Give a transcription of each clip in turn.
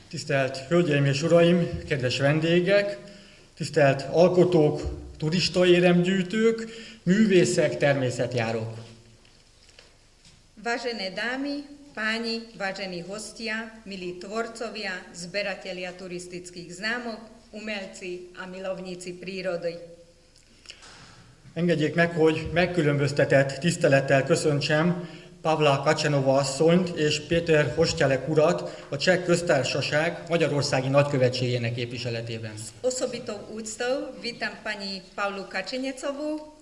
Tisztelt Hölgyeim és Uraim, kedves vendégek, tisztelt alkotók, turistaéremgyűjtők, művészek, természetjárók. Vážené dámy, páni, vážení hostia, milí tvorcovia, zberatelia turistických známok, umelci a milovníci prírody. Engedjék meg, hogy megkülönböztetett tisztelettel köszöntsem Pavla Kacsenova asszonyt és Péter Hošťálek urat a Cseh Köztársaság Magyarországi Nagykövetségének képviseletében. Osobitou úctou vítam pani Pavlu Kačenecovú,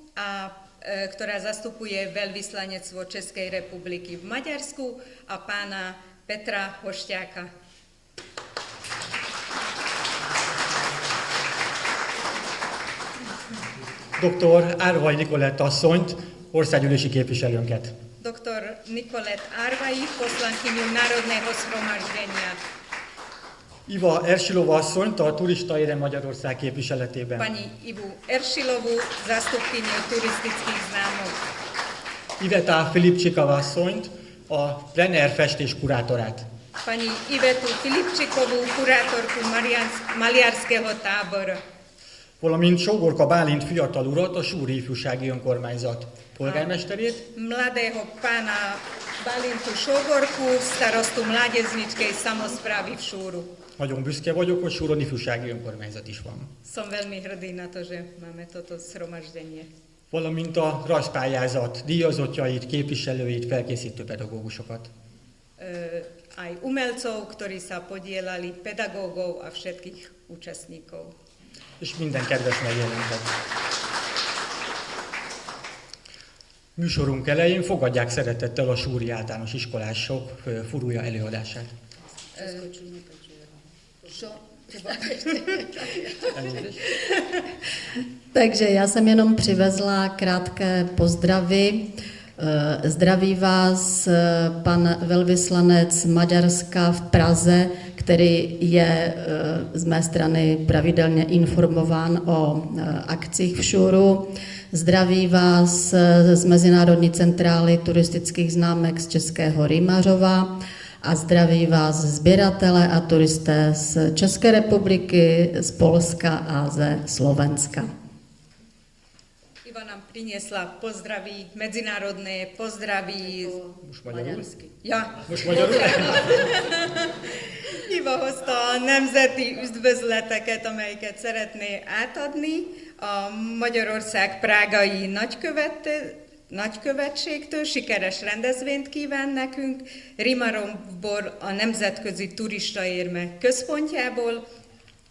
ktorá zastupuje veľvyslanectvo Českej republiky v Maďarsku, a pána Petra Hošťáka. Dr. Árvai Nikolett asszonyt, országgyűlési képviselőnket. Dr. Nikolett Árvai, poslankyňu Národného shromaždenia. Iva Ersilova asszonyt a Turistaérem Magyarország képviseletében. Pani Ivu Eršilovú, zástupkyňu turistických známok. Iveta Filipčíková asszonyt, a plener festés kurátorát. Pani Ivetu Filipčikovú, kurátorku maliarského tábora. Valamint Sógorka Bálint fiatal urat, a Súri Ifjúsági Önkormányzat polgármesterét. Mladého pána Balintu Sógorku, starostu mládežníckej samosprávy v Šúru. Nagyon büszke vagyok, hogy Súron Ifjúsági Önkormányzat is van. Som veľmi hrdý na to, že máme toto shromaždenie. Valamint a rajzpályázat díjazottjait, képviselőit, felkészítő pedagógusokat. Aj umelcov, ktorí sa podielali, pedagógov a všetkých účastníkov. És minden kedves megjelentet. Műsorunk elején fogadják szeretettel a súri általános iskolások furúja előadását. Takže já jsem jenom přivezla krátké pozdravy. Zdraví vás pan velvyslanec Maďarska v Praze, který je z mé strany pravidelně informován o akcích v Šuru. Zdraví vás z Mezinárodní centrály turistických známek z Českého Rymařova a zdraví vás sběratele a turisté z České republiky, z Polska a ze Slovenska. Iva nám priniesla pozdraví, medzinárodné pozdraví. Maďarsky. Ja. Most magyarul? Iva hozta a nemzeti üdvözleteket, amelyeket szeretné átadni a Magyarország prágai nagykövetségtől. Sikeres rendezvényt kíván nekünk, Rimarovból, a Nemzetközi Turistaérme központjából,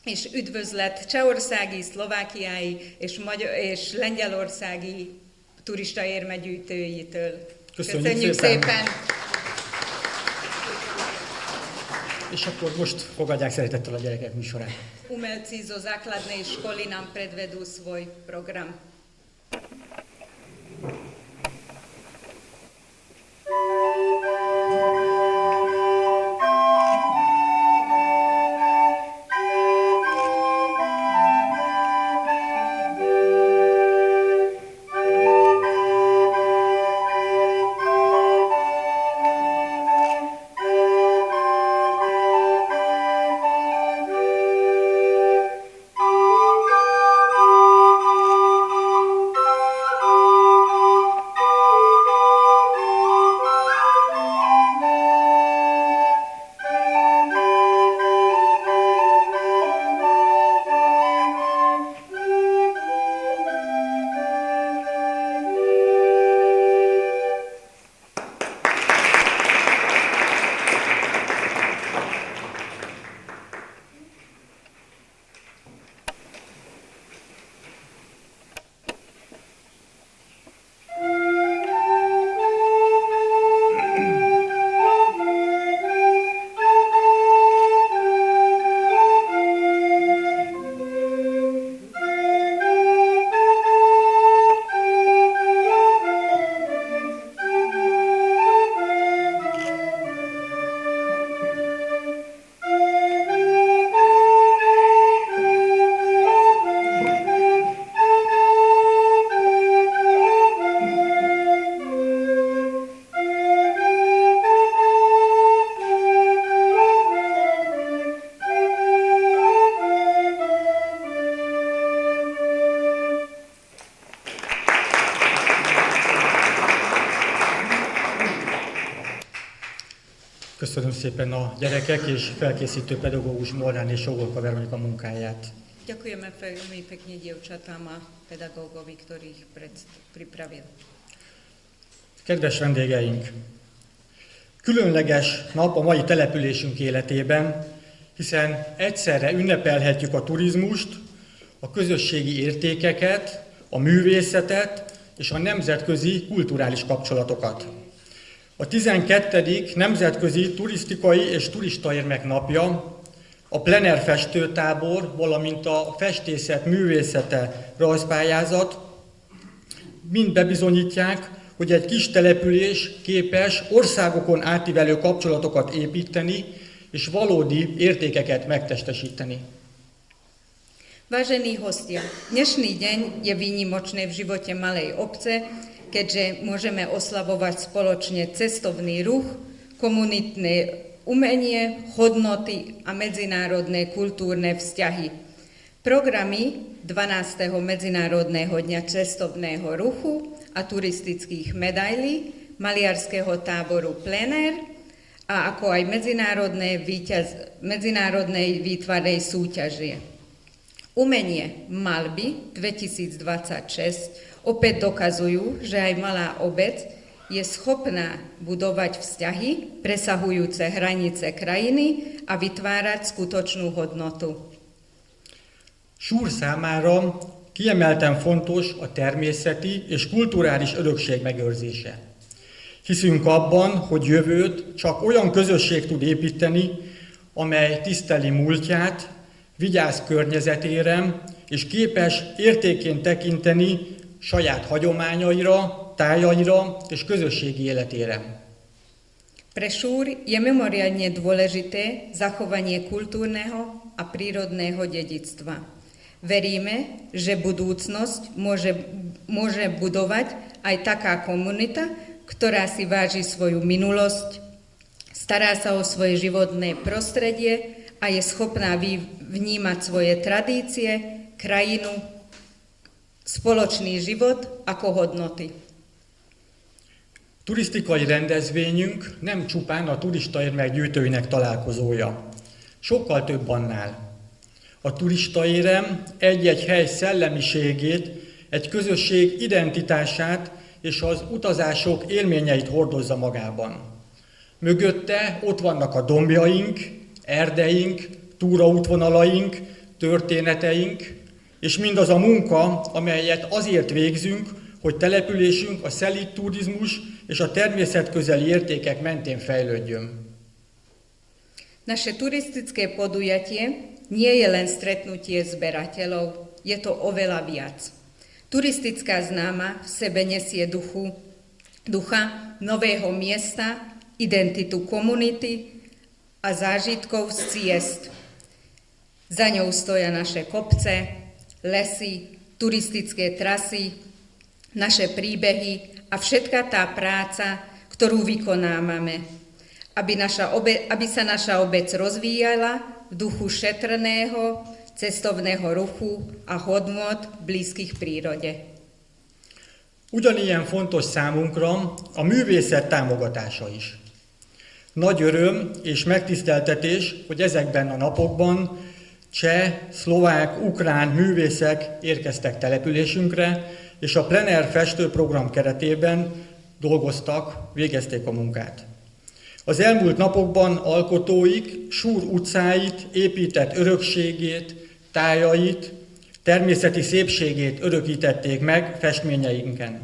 és üdvözlet csehországi, szlovákiai és lengyelországi turistaérmegyűjtőitől. Köszönjük szépen! És akkor most fogadják szeretettel a gyerekek műsorát. Umelci zo základnej školy nám predvedú svoj program. Köszönöm szépen a gyerekek és felkészítő pedagógus Molnár és Sógorka Veronika munkáját. Ďakujeme veľmi pekne dievčatám a pedagógovi, ktorý ich pripravil. Kedves vendégeink! Különleges nap a mai településünk életében, hiszen egyszerre ünnepelhetjük a turizmust, a közösségi értékeket, a művészetet és a nemzetközi kulturális kapcsolatokat. A 12. Nemzetközi Turisztikai és Turistaérmek napja, a plener festőtábor, valamint a festészet művészete rajzpályázat mind bebizonyítják, hogy egy kis település képes országokon átívelő kapcsolatokat építeni és valódi értékeket megtestesíteni. Vážení hostia, dnešný deň je výnimočný v živote malej obce, keďže môžeme oslavovať spoločne cestovný ruch, komunitné umenie, hodnoty a medzinárodné kultúrne vzťahy. Programy 12. Medzinárodného dňa cestovného ruchu a turistických medailí, maliarského táboru Plener a ako aj medzinárodnej výtvarnej súťaže. Umenie Malby 2026 opäť dokazujú, že aj malá obec je schopná budovať vzťahy presahujúce hranice krajiny a vytvárať skutočnú hodnotu. Súr számára kiemelten fontos a természeti és kulturális örökség megőrzése. Hiszünk abban, hogy jövőt csak olyan közösség tud építeni, amely tiszteli múltját, vigyáz környezetére, és képes értékként tekinteni saját hagyományaira, tájaira és közösségi életére. Pre Šúr je mimoriadne dôležité zachovanie kultúrneho a prírodného dedičstva. Veríme, že budúcnosť môže budovať aj taká komunita, ktorá si váži svoju minulosť, stará sa o svoje životné prostredie a je schopná vnímať svoje tradície, krajinu, spoločný život ako hodnoty. Turisztikai rendezvényünk nem csupán a turistaérmek gyűjtőinek találkozója. Sokkal több annál. A turistaérem egy-egy hely szellemiségét, egy közösség identitását és az utazások élményeit hordozza magában. Mögötte ott vannak a dombjaink, erdeink, túraútvonalaink, történeteink, és mindaz a munka, amelyet azért végzünk, hogy településünk a szelíd turizmus és a természetközeli értékek mentén fejlődjön. Naše turistické podujatie nie je len stretnutie zberateľov, je to oveľa viac. Turistická známa v sebe nesie ducha nového miesta, identitu komunity a zážitkov z ciest. Za ňou stoja naše kopce, lesy, turistické trasy, naše príbehy a všetká tá práca, ktorú vykonávame, aby sa naša obec rozvíjala v duchu šetrného, cestovného ruchu a hodnot blízkych prírode. Ugyanilyen fontos számunkra a művészet támogatása is. Nagy öröm és megtiszteltetés, hogy ezekben a napokban cseh, szlovák, ukrán művészek érkeztek településünkre, és a plener festőprogram keretében dolgoztak, végezték a munkát. Az elmúlt napokban alkotóik Súr utcáit, épített örökségét, tájait, természeti szépségét örökítették meg festményeinken.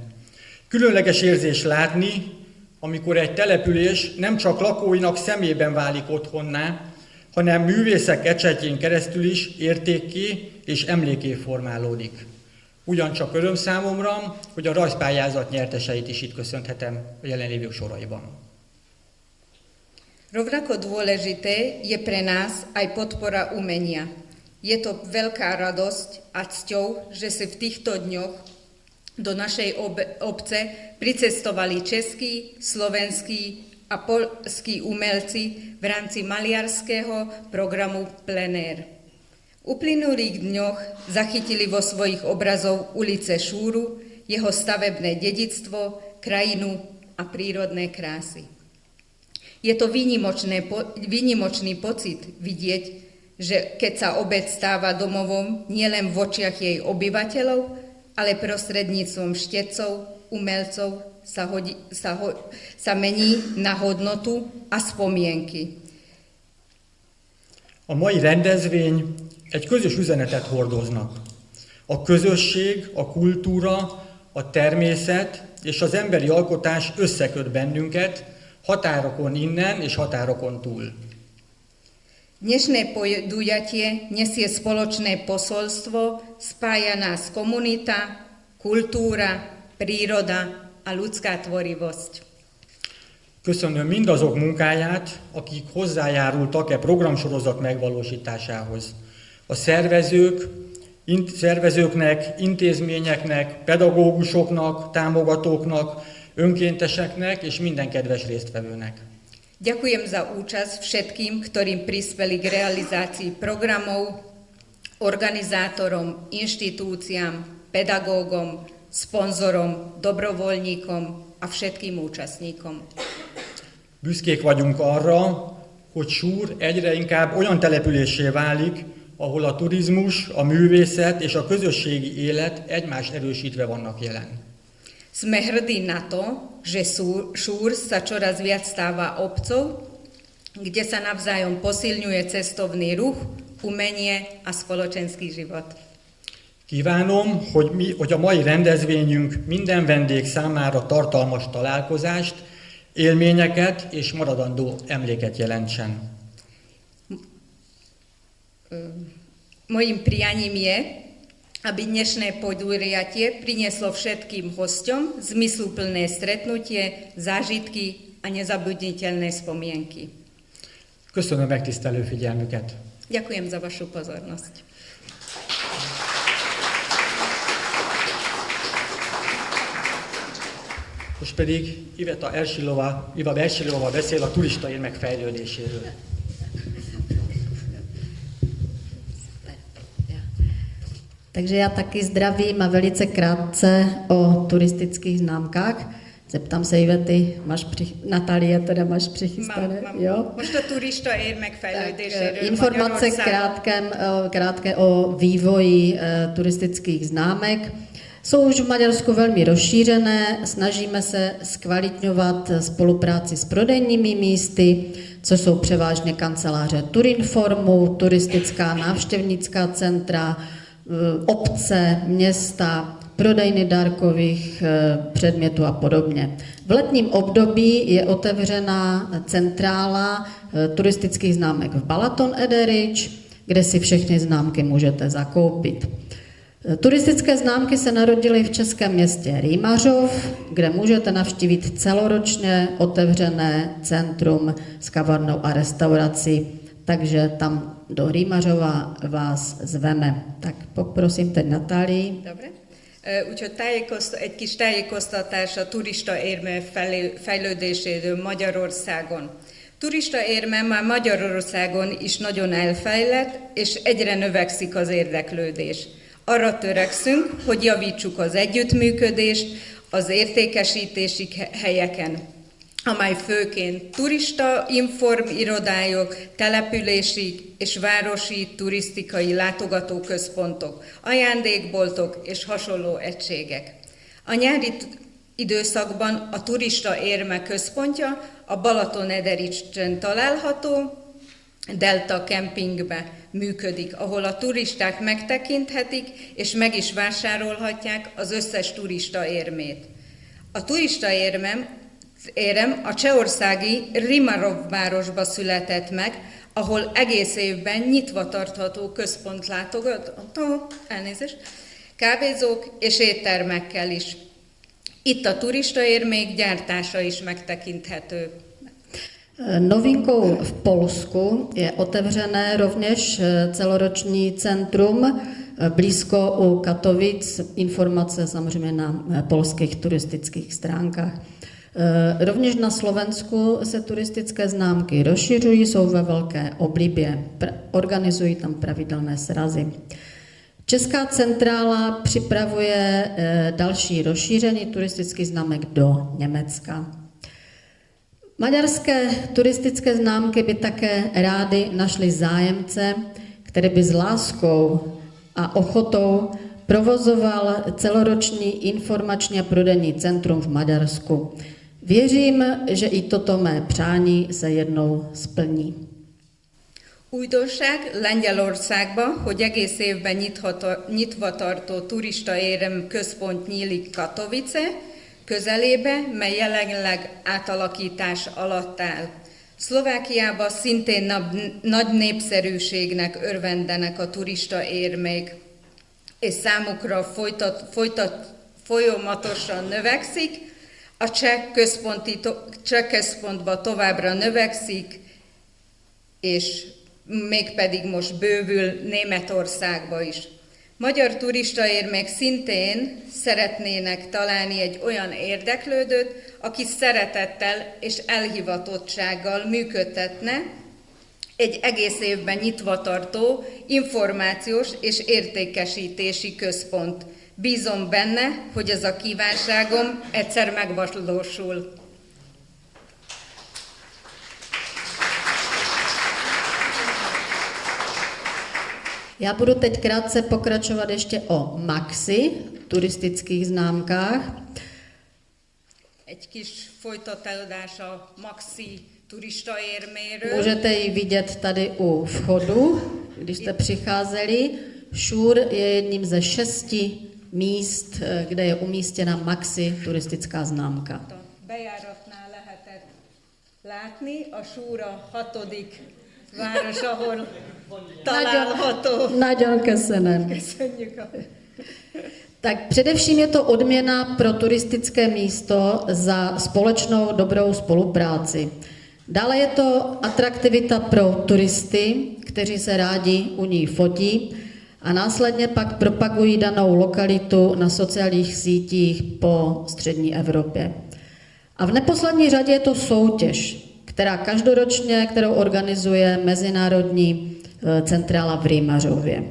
Különleges érzés látni, amikor egy település nem csak lakóinak szemében válik otthonná, hanem művészek ecsetjén keresztül is értékké és emlékké formálódik. Ugyancsak öröm számomra, hogy a rajzpályázat nyerteseit is itt köszönhetem a jelenlévők soraiban. Rovnako dôležité je pre nás aj podpora umenia. Je to veľká radosť a cťou, že si v týchto dňoch do našej obce pricestovali českí, slovenskí a poľskí umelci v rámci maliarského programu Plener. V uplynulých dňoch zachytili vo svojich obrazov ulice Šúru, jeho stavebné dedičstvo, krajinu a prírodné krásy. Je to výnimočný pocit vidieť, že keď sa obec stáva domovom nielen v očiach jej obyvateľov, ale prostredníctvom štecov, umelcov sa mení na hodnotu a spomienky. A mai rendezvény egy közös üzenetet hordoznak. A közösség, a kultúra, a természet és az emberi alkotás összeköt bennünket, határokon innen és határokon túl. Dnešné podujatie nesie spoločné posolstvo, spája nás komunita, kultúra, príroda a ľudská tvorivosť. Köszönöm mindazok munkáját, akik hozzájárultak e programsorozat megvalósításához. A szervezőknek, intézményeknek, pedagógusoknak, támogatóknak, önkénteseknek és minden kedves résztvevőnek. Ďakujem za účasť všetkým, ktorým prispeli k realizácii programov, organizátorom, inštitúciám, pedagógom, sponzorom, dobrovoľníkom a všetkým účastníkom. Büszkék vagyunk arra, hogy Súr egyre inkább olyan településé válik, ahol a turizmus, a művészet és a közösségi élet egymást erősítve vannak jelen. Sme hrdí na to, že Súr sa čoraz viac stáva obcov, kde sa navzájom posilňuje cestovný ruch, umenie a spoločenský život. Kívánom, hogy a mai rendezvényünk minden vendég számára tartalmas találkozást, élményeket és maradandó emléket jelentsen. Mojím prianím je, aby dnešné podujatie prinieslo všetkým hosťom zmysluplné stretnutie, zážitky a nezabudniteľné spomienky. Köszönöm megtisztelő figyelmüket. Ďakujem za vašu pozornosť. Most pedig Iva Bersilova beszél a turista érmek fejlődéséről. Takže já taky zdravím a velice krátce o turistických známkách. Zeptám se Ivety, Natálie, teda máš přichystané? Mám. Jo? Možno turista érmek fejlődéséről. Informace krátké o vývoji turistických známek. Jsou už v Maďarsku velmi rozšířené, snažíme se zkvalitňovat spolupráci s prodejními místy, což jsou převážně kanceláře Turinformu, turistická návštěvnická centra, obce, města, prodejny dárkových předmětů a podobně. V letním období je otevřena centrála turistických známek v Balaton Ederich, kde si všechny známky můžete zakoupit. Turistické známky se narodily v českém městě Rýmařov, kde můžete navštívit celoročně otevřené centrum s kavárnou a restaurací, takže tam do Rýmařova vás zveme. Tak poprosím teď Natálii. Dobre. Úgyhogy egy kis tájékoztatás a turista érme fejlődéséről Magyarországon. Turista érme már Magyarországon is nagyon elfejlett, és egyre növekszik az érdeklődés. Arra törekszünk, hogy javítsuk az együttműködést az értékesítési helyeken, amely főként turista informirodályok, települési és városi turisztikai látogatóközpontok, ajándékboltok és hasonló egységek. A nyári időszakban a turista érme központja a Balaton Edericsen található, Delta Campingbe működik, ahol a turisták megtekinthetik és meg is vásárolhatják az összes turista érmét. A turista érem a csehországi Rymarov városba született meg, ahol egész évben nyitva tartható központlátogató, kávézók és éttermekkel is. Itt a turista érmék gyártása is megtekinthető. Novinkou v Polsku je otevřené rovněž celoroční centrum blízko u Katovic, informace samozřejmě na polských turistických stránkách. Rovněž na Slovensku se turistické známky rozšiřují, jsou ve velké oblibě, organizují tam pravidelné srazy. Česká centrála připravuje další rozšíření turistických známek do Německa. Maďarské turistické známky by také rády našly zájemce, který by s láskou a ochotou provozoval celoroční informační a prodejní centrum v Maďarsku. Věřím, že i toto mé přání se jednou splní. Újdonság Lengyelországban, hogy egész évben nyitva tartó turistaérem központ nyílik Katowice közelébe, mely jelenleg átalakítás alatt áll. Szlovákiában szintén nagy népszerűségnek örvendenek a turistaérmék, és számukra folyamatosan növekszik, a cseh központban továbbra növekszik, és mégpedig most bővül Németországba is. Magyar turistaérmék szintén szeretnének találni egy olyan érdeklődőt, aki szeretettel és elhivatottsággal működtetne egy egész évben nyitva tartó információs és értékesítési központ. Bízom benne, hogy ez a kívánságom egyszer megvalósul. Já budu teď krátce pokračovat ještě o Maxi, turistických známkách. Egy kis folytatás a Maxi turistaérméről. Můžete ji vidět tady u vchodu, když jste přicházeli. Šur je jedním ze 6 míst, kde je umístěna Maxi turistická známka. A bejáratnál lehetett látni, a Súr a 6. város, ahol található. Nagyon köszönöm. Köszönjük. Tak především je to odměna pro turistické místo za společnou dobrou spolupráci. Dále je to atraktivita pro turisty, kteří se rádi u ní fotí a následně pak propagují danou lokalitu na sociálních sítích po střední Evropě. A v neposlední řadě je to soutěž, kterou organizuje Mezinárodní centrála v Rýmařově.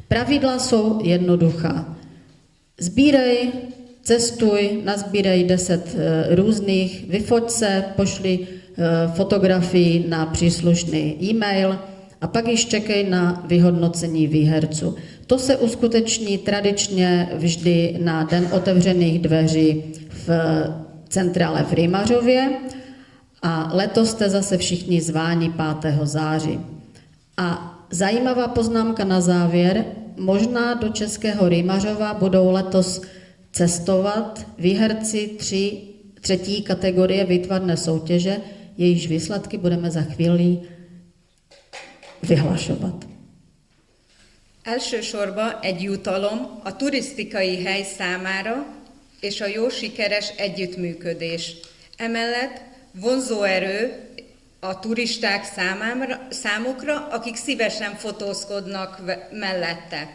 Pravidla jsou jednoduchá. Sbírej, cestuj, nazbírej 10 různých, vyfoť se, pošli fotografii na příslušný e-mail a pak již čekej na vyhodnocení výherců. To se uskuteční tradičně vždy na Den otevřených dveří v centrále v Rýmařově a letos jste zase všichni zváni 5. září. A zajímavá poznámka na závěr, možná do Českého Rýmařova budou letos cestovat výherci 3. kategorie výtvarné soutěže, jejíž výsledky budeme za chvíli vyhlašovat. Elsősorban egy jutalom a turisztikai hely számára és a jó sikeres együttműködés. Emellett vonzóerő a turisták számukra, akik szívesen fotózkodnak mellette.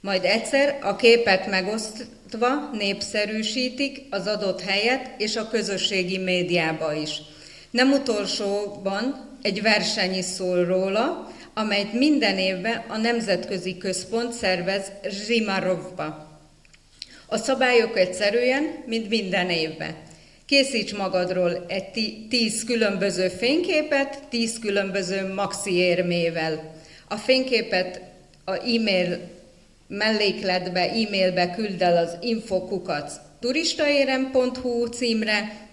Majd egyszer a képet megosztva népszerűsítik az adott helyet és a közösségi médiába is. Nem utolsóban egy verseny is szól róla, amelyet minden évben a Nemzetközi Központ szervez Rýmarovba. A szabályok egyszerűen, mint minden évben. Készíts magadról egy 10 különböző fényképet, 10 különböző maxi érmével. A fényképet a e-mail mellékletbe, e-mailbe küld el az info@turistaérem.hu címre,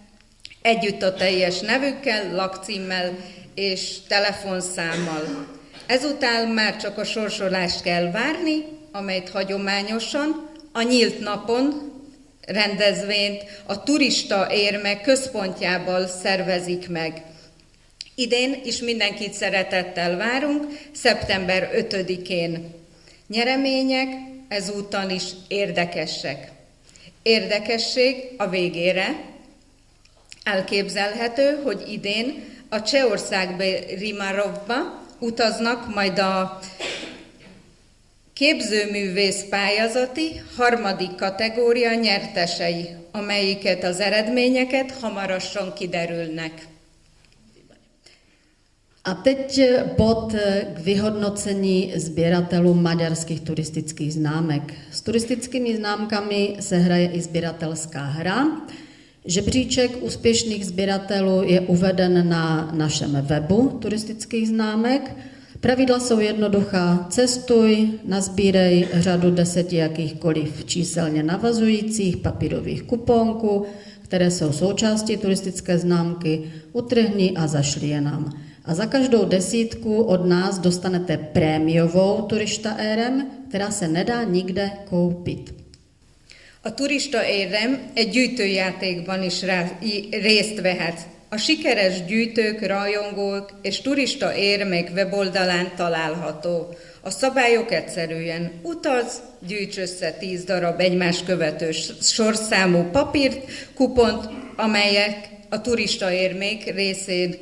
együtt a teljes nevükkel, lakcímmel és telefonszámmal. Ezután már csak a sorsolást kell várni, amelyet hagyományosan a nyílt napon rendezvényt a turistaérme központjában szervezik meg. Idén is mindenkit szeretettel várunk, szeptember 5-én. Nyeremények ezúttal is érdekesek. Érdekesség a végére. Elképzelhető, hogy idén a Csehországbe Rýmarovba utaznak majd a képzőművész pályázati 3. kategória nyertesei, amelyiket az eredményeket hamarosan kiderülnek. A teď bod k vyhodnocení sběratelů maďarských turistických známek. S turistickými známkami se hraje i sběratelská hra. Žebříček úspěšných sběratelů je uveden na našem webu turistických známek. Pravidla jsou jednoduchá. Cestuj, nazbírej řadu 10 jakýchkoliv číselně navazujících papírových kuponků, které jsou součástí turistické známky, utrhni a zašli je nám. A za každou 10 od nás dostanete prémiovou turista érem, která se nedá nikde koupit. A turista érem egy gyűjtőjátékban is részt vehetsz. A sikeres gyűjtők, rajongók és turista érmek weboldalán található. A szabályok egyszerűen: utaz, gyűjts össze 10 darab egymás követő sorszámú papírt, kupont, amelyek a turista érmék részét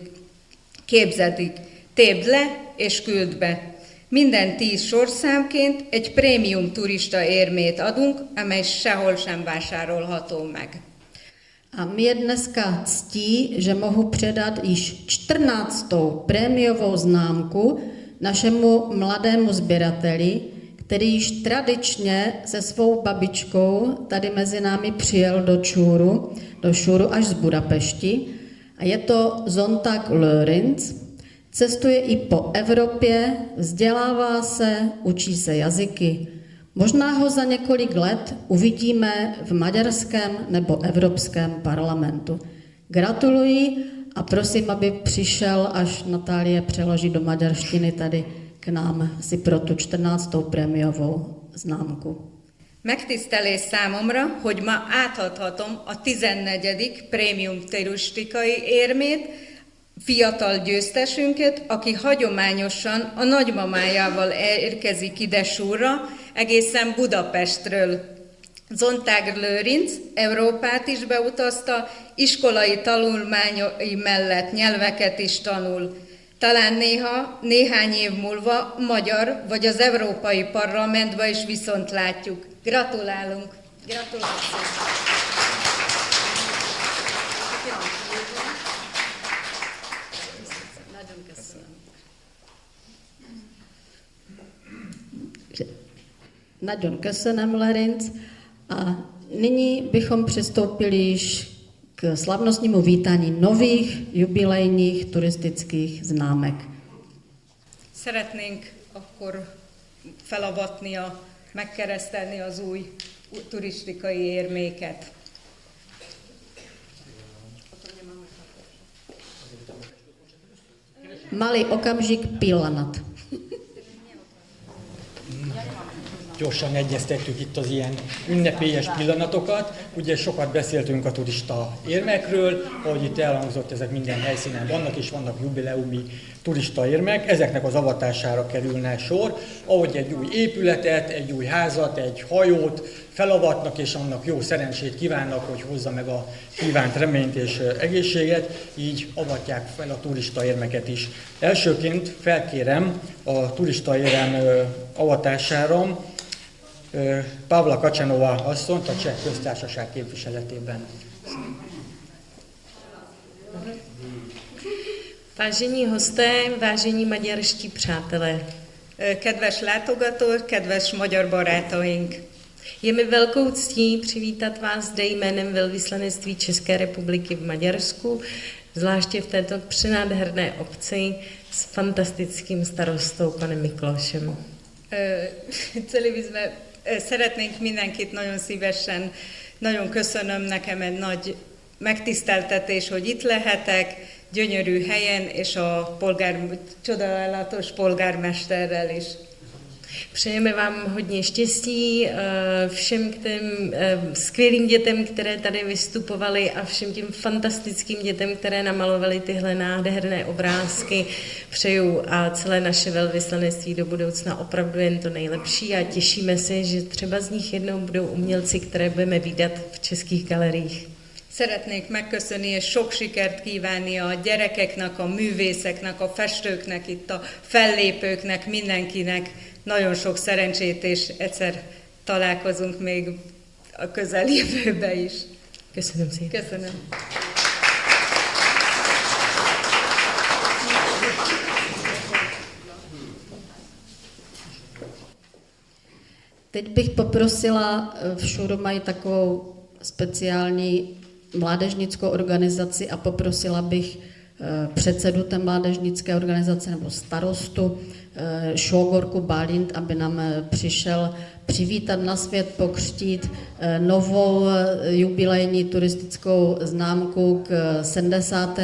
képzetik. Tépd le és küld be. Minden 10 sorszámként egy prémium turista érmét adunk, amely sehol sem vásárolható meg. A mě dneska ctí, že mohu předat již 14. prémiovou známku našemu mladému sběrateli, který již tradičně se svou babičkou tady mezi námi přijel do Šuru až z Budapešti. A je to Sonntag Lőrinc. Cestuje i po Evropě, vzdělává se, učí se jazyky. Možná ho za několik let uvidíme v maďarském nebo evropském parlamentu. Gratuluji a prosím, aby přišel, až Natálie přeloží do maďarštiny tady k nám si pro tu 14. prémiovou známku. Megtisztelés számomra, hogy ma átadhatom a 14. prémium turistikai érmét fiatal győztesünket, aki hagyományosan a nagymamájával érkezik ide Súrra, egészen Budapestről. Sonntag Lőrinc Európát is beutazta, iskolai tanulmányai mellett nyelveket is tanul. Talán néhány év múlva magyar vagy az Európai Parlamentben is viszont látjuk. Gratulálunk! Gratulációk! Nagyon köszönöm, Lőrinc. A nyní bychom přistoupili již k slavnostnímu vítání nových jubilejních turistických známek. Szeretnénk akkor felavatni, megkeresztelni az új turistikai érméket. Malý okamžik pillanat. Gyorsan egyeztettük itt az ilyen ünnepélyes pillanatokat. Ugye sokat beszéltünk a turista érmekről, ahogy itt elhangzott, ezek minden helyszínen vannak, és vannak jubileumi turista érmek. Ezeknek az avatására kerülne sor, ahogy egy új épületet, egy új házat, egy hajót felavatnak, és annak jó szerencsét kívánnak, hogy hozza meg a kívánt reményt és egészséget, így avatják fel a turista érmeket is. Elsőként felkérem a turista érem avatására Pavla Kacsanova asszonyt a Cseh Köztársaság képviseletében. Vážení hosté, vážení maďarští přátelé. Kedves látogatók, kedves magyar barátaink! Je mi velkou ctí přivítat vás zde jménem Velvyslanectví České republiky v Maďarsku, zvláště v této přenádherné obci s fantastickým starostou panem Miklošem. Szeretnénk mindenkit nagyon szívesen, nagyon köszönöm, nekem egy nagy megtiszteltetés, hogy itt lehetek, gyönyörű helyen, és a csodálatos polgármesterrel is. Přejeme vám hodně štěstí, všem těm skvělým dětem, které tady vystupovaly, a všem těm fantastickým dětem, které namalovaly tyhle nádherné obrázky. Přeju a celé naše velvyslanectví do budoucna opravdu jen to nejlepší a těšíme se, že třeba z nich jednou budou umělci, které budeme vídat v českých galeriích. Szeretnék megköszönni és sok sikert kívánni a gyerekeknek, a művészeknek, a festőknek, itt a fellépőknek, mindenkinek. Nagyon sok szerencsét, és egyszer találkozunk még a közeljövőben is. Köszönöm szépen. Köszönöm. Teď bych poprosila, v Šuru mají takovou speciální mládežnickou organizaci a poprosila bych předsedu té mládežnické organizace nebo starostu Šogorku Balint, aby nám přišel přivítat na svět, pokřtít novou jubilejní turistickou známku k 70.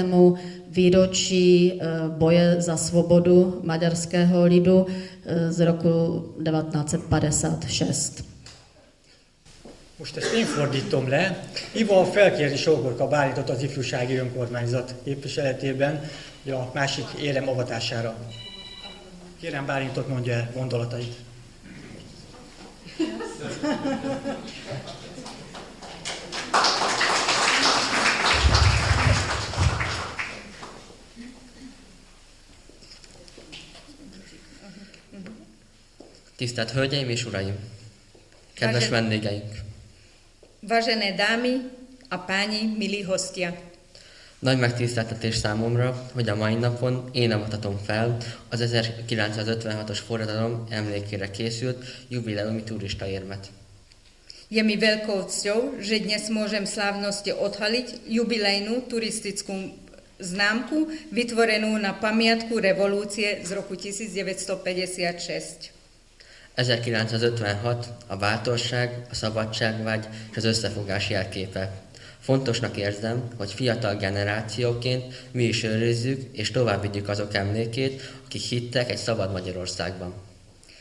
výročí boje za svobodu maďarského lidu z roku 1956. Most ezt én fordítom le. Iva felkéri Sógorka Bálintot az ifjúsági önkormányzat képviseletében a másik érem avatására. Kérem Bálintot mondja el gondolatait. Tisztelt Hölgyeim és Uraim! Kedves vendégeink! Vážené dámy a páni, milí hostia. Nagy megtiszteltetés számomra, hogy a mai napon én avatatom fel az 1956-os forradalom emlékére készült jubileumi turistaérmet. Je mi veľkou cťou, že dnes môžem slávnosti odhaliť jubilejnú turistickú známku vytvorenú na pamiatku revolúcie z roku 1956. 1956 a bátorság, a szabadságvágy és az összefogás jelképe. Fontosnak érzem, hogy fiatal generációként mi is őrizzük és továbbvigyük azok emlékét, akik hittek egy szabad Magyarországban.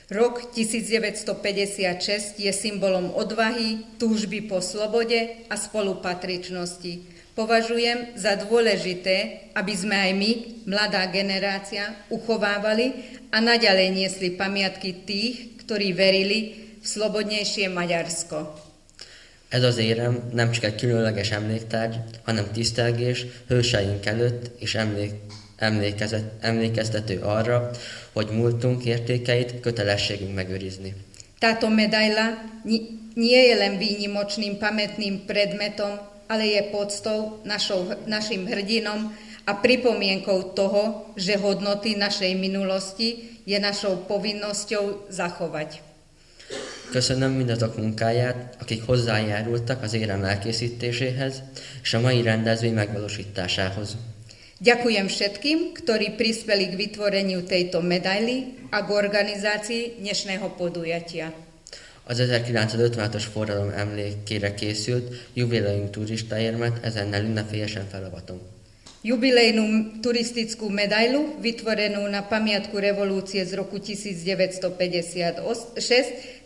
Rok 1956 je symbolom odvahy, túžby po slobode a spolupatričnosti. Považujem za dôležité, aby sme aj my, mladá generácia, uchovávali a naďalej niesli pamiatky tých, ktorí verili v slobodnejšie Maďarsko. Ez az érem nem csak egy különleges emléktárgy, hanem tisztelgés hőseink előtt és emlékeztető arra, hogy múltunk értékeit kötelességünk megőrizni. Táto medaila nie je len výnimočným pamätným predmetom, ale je poctou našim hrdinom a pripomienkou toho, že hodnoty našej minulosti je našou povinnosťou zachovať. Köszönöm mindazok munkáját, akik hozzájárultak az érem elkészítéséhez és a mai rendezvény megvalósításához. Ďakujem všetkým, ktorí prispeli k vytvoreniu tejto medaily a k organizácii dnešného podujatia. Az 1956-os forradalom emlékére készült jubileumi turistaérmet ezennel ünnepélyesen felavatom. Jubilejnú turistickú medailu, vytvorenú na pamiatku revolúcie z roku 1956,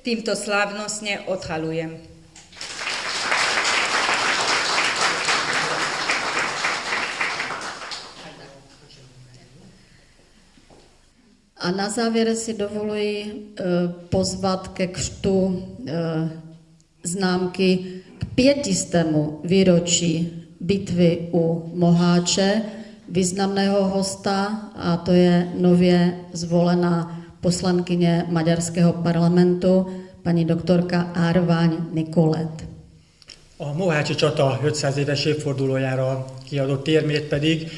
týmto slávnostne odhalujem. A na závěr si dovoluji pozvat ke křtu známky k 500. výročí bitvy u Moháče, významného hosta, a to je nově zvolená poslankyně maďarského parlamentu, paní doktorka Árvány Nikolett. A Mohácsi csata 500 éves évfordulójára kiadott érmét pedig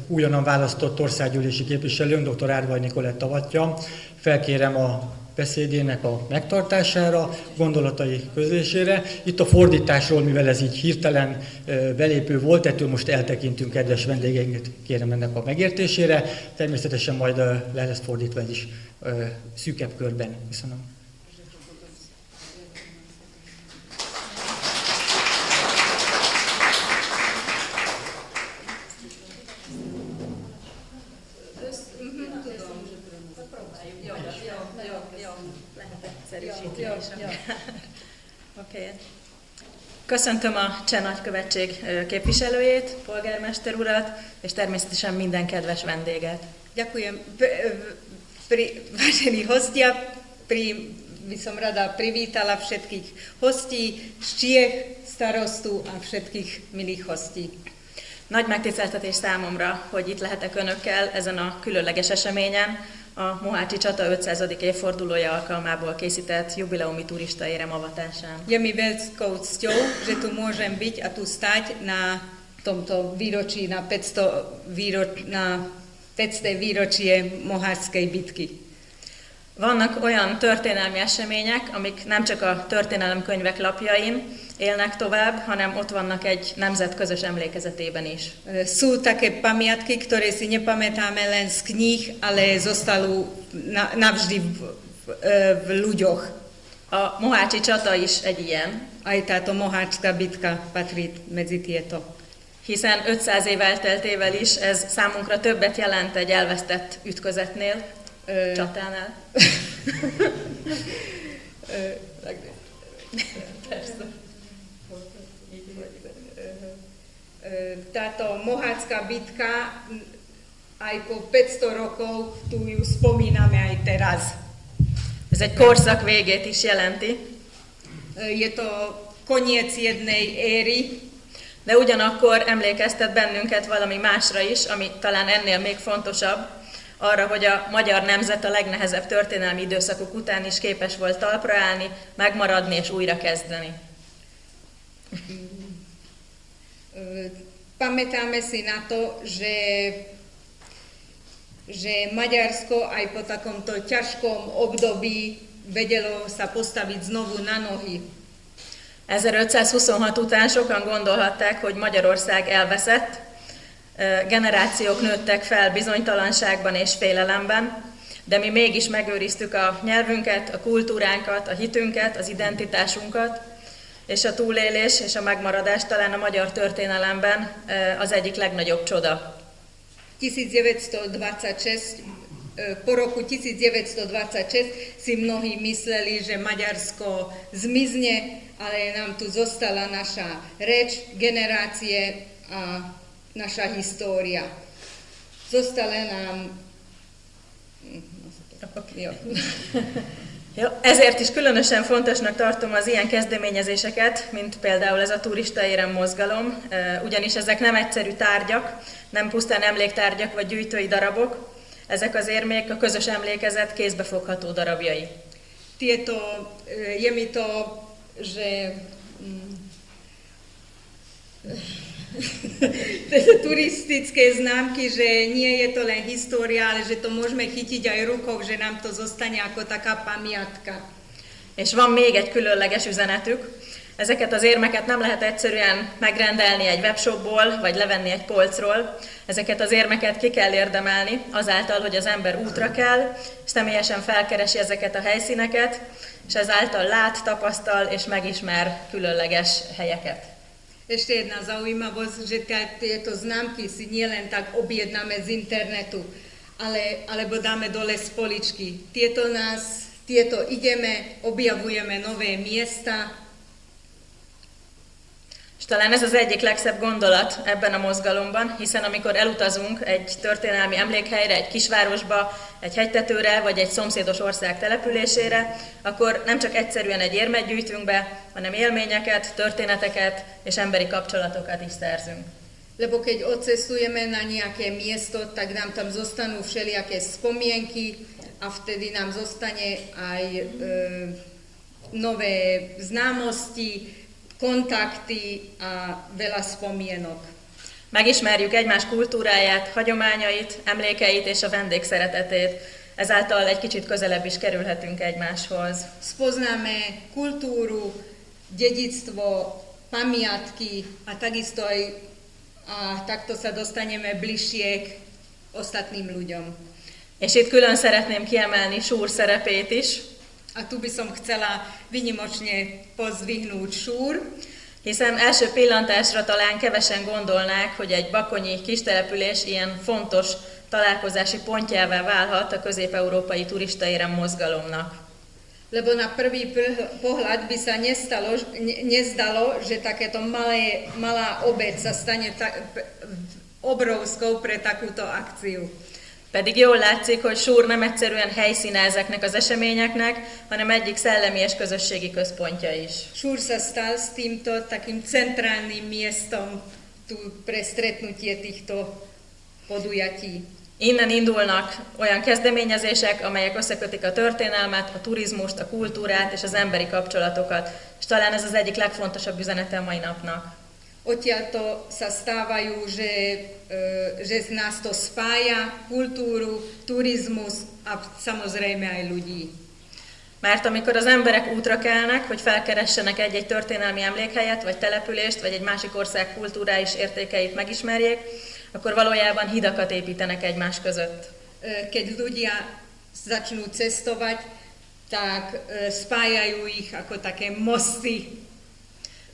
újonnan választott országgyűlési képviselőnk, dr. Árvány Nikolett avatja. Felkérem a beszédének a megtartására, gondolatai közlésére. Itt a fordításról, mivel ez így hirtelen belépő volt, ettől most eltekintünk, kedves vendégeinket kérem ennek a megértésére. Természetesen majd le lesz fordítva is szűkebb körben. Köszönöm. Okay. Köszöntöm a Cseh nagykövetség képviselőjét, polgármester urat, és természetesen minden kedves vendéget. Ďakujem. Vážení hostia, by som rada privítala všetkých hostí z Čiech, starostu a všetkých milých hostí. Nagy megtiszteltetés számomra, hogy itt lehetek önökkel ezen a különleges eseményen, a Mohácsi csata 500. évfordulója alkalmából készített jubileumi turistaérem avatásán. Je mi veľkou cťou, že tu môžem byť a tu stať na tomto výročí, na 500. výročie Moháčskej bitky. Vannak olyan történelmi események, amik nem csak a történelemkönyvek lapjain élnek tovább, hanem ott vannak egy nemzet közös emlékezetében is. Sú také pamiatky, ktoré si nepamätáme len z kníh, ale zostali navždy v ľuďoch. A Mohácsi csata is egy ilyen. Aj táto moháčská bitka patrí medzi tieto. Hiszen 500 év elteltével is ez számunkra többet jelent egy elvesztett ütközetnél, csatánál. Táto moháčská bitka aj po 500 rokov tu ju spomíname aj teraz. Ez egy korszak végét is jelenti. Je to koniec jednej éry, de ugyanakkor emlékeztet bennünket valami másra is, ami talán ennél még fontosabb, arra, hogy a magyar nemzet a legnehezebb történelmi időszakok után is képes volt talpra állni, megmaradni és újra kezdeni. Pamätáme si na to, že Maďarsko aj po takomto ťažkom období vedelo sa postaviť znovu na nohy. 1526 után sokan gondolhatták, hogy Magyarország elveszett, generációk nőttek fel bizonytalanságban és félelemben, de mi mégis megőriztük a nyelvünket, a kultúránkat, a hitünket, az identitásunkat, és a túlélés és a megmaradás talán a magyar történelemben az egyik legnagyobb csoda. 1926, po roku 1926 si mnohí mysleli, že Maďarsko zmizne, ale nám tu zostala naša reč, generácie a naša história. Zostala nám... Jó, ezért is különösen fontosnak tartom az ilyen kezdeményezéseket, mint például ez a turistaérem mozgalom, ugyanis ezek nem egyszerű tárgyak, nem pusztán emléktárgyak vagy gyűjtői darabok, ezek az érmék a közös emlékezet kézbefogható darabjai. Je mi to, že turistické známky, že nie je to len história, ale že to môžeme chytiť aj rukou, že nám to zostane ako taká pamiatka. És van még egy különleges üzenetük. Ezeket az érmeket nem lehet egyszerűen megrendelni egy webshopból, vagy levenni egy polcról. Ezeket az érmeket ki kell érdemelni, azáltal, hogy az ember útra kell, személyesen felkeresi ezeket a helyszíneket, és ezáltal lát, tapasztal és megismer különleges helyeket. Ešte jedna zaujímavosť, že tieto známky si nielen tak objednáme z internetu, alebo dáme dole z poličky. Tieto ideme, objavujeme nové miesta. És talán ez az egyik legszebb gondolat ebben a mozgalomban, hiszen amikor elutazunk egy történelmi emlékhelyre, egy kisvárosba, egy hegytetőre, vagy egy szomszédos ország településére, akkor nem csak egyszerűen egy érmet gyűjtünk be, hanem élményeket, történeteket és emberi kapcsolatokat is szerzünk. Lebo keď odcestujeme na nejaké miesto, tak nám tam zostanú všelijaké spomienky a vtedy nám zostane aj nové známosti, kontakty a veľa spomienok. Megismerjük egymás kultúráját, hagyományait, emlékeit és a vendég szeretetét. Ezáltal egy kicsit közelebb is kerülhetünk egymáshoz. Spoznáme kultúru, dedičstvo, pamiatky a takisto aj takto sa dostaneme bližšie k ostatným ľuďom. És itt külön szeretném kiemelni Súr szerepét is. A tu by som chcela vynimočne pozdvihnúť Súr, hiszen első pillantásra talán kevesen gondolnák, hogy egy bakonyi kistelepülés ilyen fontos találkozási pontjává válhat a közép-európai turistaérem mozgalomnak. Lebo na prvý pohľad by sa nezdalo, že takéto malá obec sa stane obrovskou pre takúto akciu. Pedig jól látszik, hogy Súr nem egyszerűen helyszíne ezeknek az eseményeknek, hanem egyik szellemi és közösségi központja is. Súr sa stal s týmto takým centrálnym miestom tu pre stretnutie týchto podujatí. Innen indulnak olyan kezdeményezések, amelyek összekötik a történelmet, a turizmust, a kultúrát és az emberi kapcsolatokat. És talán ez az egyik legfontosabb üzenete a mai napnak. Odtiaľto sa stávajú, že z nás to spája kultúru, turizmus a samozrejme aj ľudí. Mert amikor az emberek útra kelnek, hogy felkeressenek egy-egy történelmi emlékhelyet, vagy települést, vagy egy másik ország kulturális értékeit megismerjék, akkor valójában hidakat építenek egymás között. Keď ľudia začnú cestovať, tak spájajú ich ako také mosty.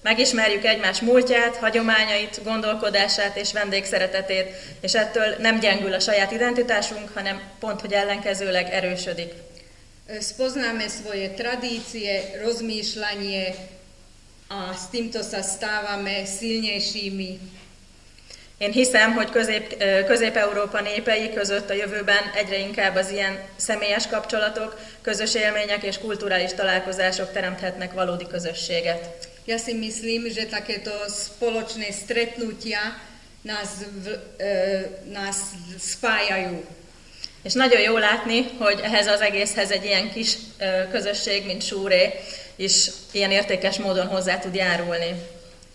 Megismerjük egymás múltját, hagyományait, gondolkodását és vendégszeretetét, és ettől nem gyengül a saját identitásunk, hanem pont, hogy ellenkezőleg erősödik. Spoznáme svoje tradície, rozmýšľanie a s týmto sa stávame silnejšími. Én hiszem, hogy Közép-Európa népei között a jövőben egyre inkább az ilyen személyes kapcsolatok, közös élmények és kulturális találkozások teremthetnek valódi közösséget. Ja si myslím, že takéto spoločné stretnutia nás spájajú. És nagyon jó látni, hogy ehhez az egészhez egy ilyen kis közösség, mint Súré, is ilyen értékes módon hozzá tud járulni.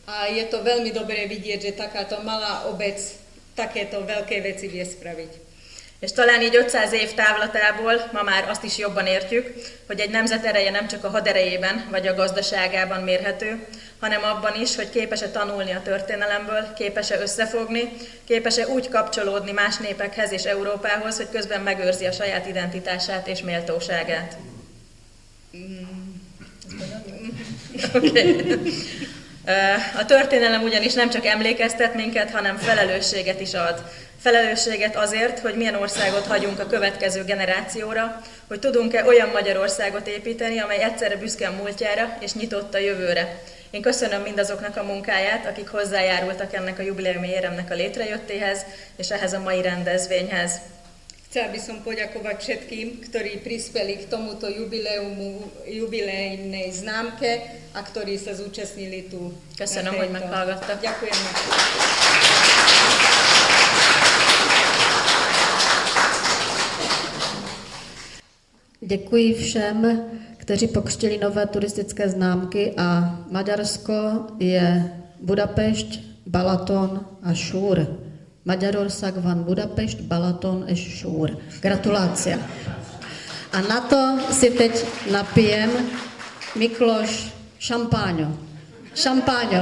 A je to veľmi dobré vidieť, že takáto malá obec takéto veľké veci vie spraviť. És talán így 500 év távlatából ma már azt is jobban értjük, hogy egy nemzet ereje nem csak a haderejében vagy a gazdaságában mérhető, hanem abban is, hogy képes-e tanulni a történelemből, képes-e összefogni, képes-e úgy kapcsolódni más népekhez és Európához, hogy közben megőrzi a saját identitását és méltóságát. Okay. A történelem ugyanis nem csak emlékeztet minket, hanem felelősséget is ad. Felelősséget azért, hogy milyen országot hagyunk a következő generációra, hogy tudunk-e olyan Magyarországot építeni, amely egyszerre büszke a múltjára és nyitott a jövőre. Én köszönöm mindazoknak a munkáját, akik hozzájárultak ennek a jubileumi éremnek a létrejöttéhez és ehhez a mai rendezvényhez. Chcela by som poďakovať všetkým, ktorí prispeli k tomuto jubilejnej známke a ktorí sa zúčastnili tu. Köszönöm, hogy meghallgattak. Ďakujem. Děkuji všem, kteří pokřtili nové turistické známky a Maďarsko je Budapešť, Balaton a Súr. Magyarország van Budapešť, Balaton és Súr. Gratulácia. A na to si teď napijem Mikloš šampáňo. Šampáňo.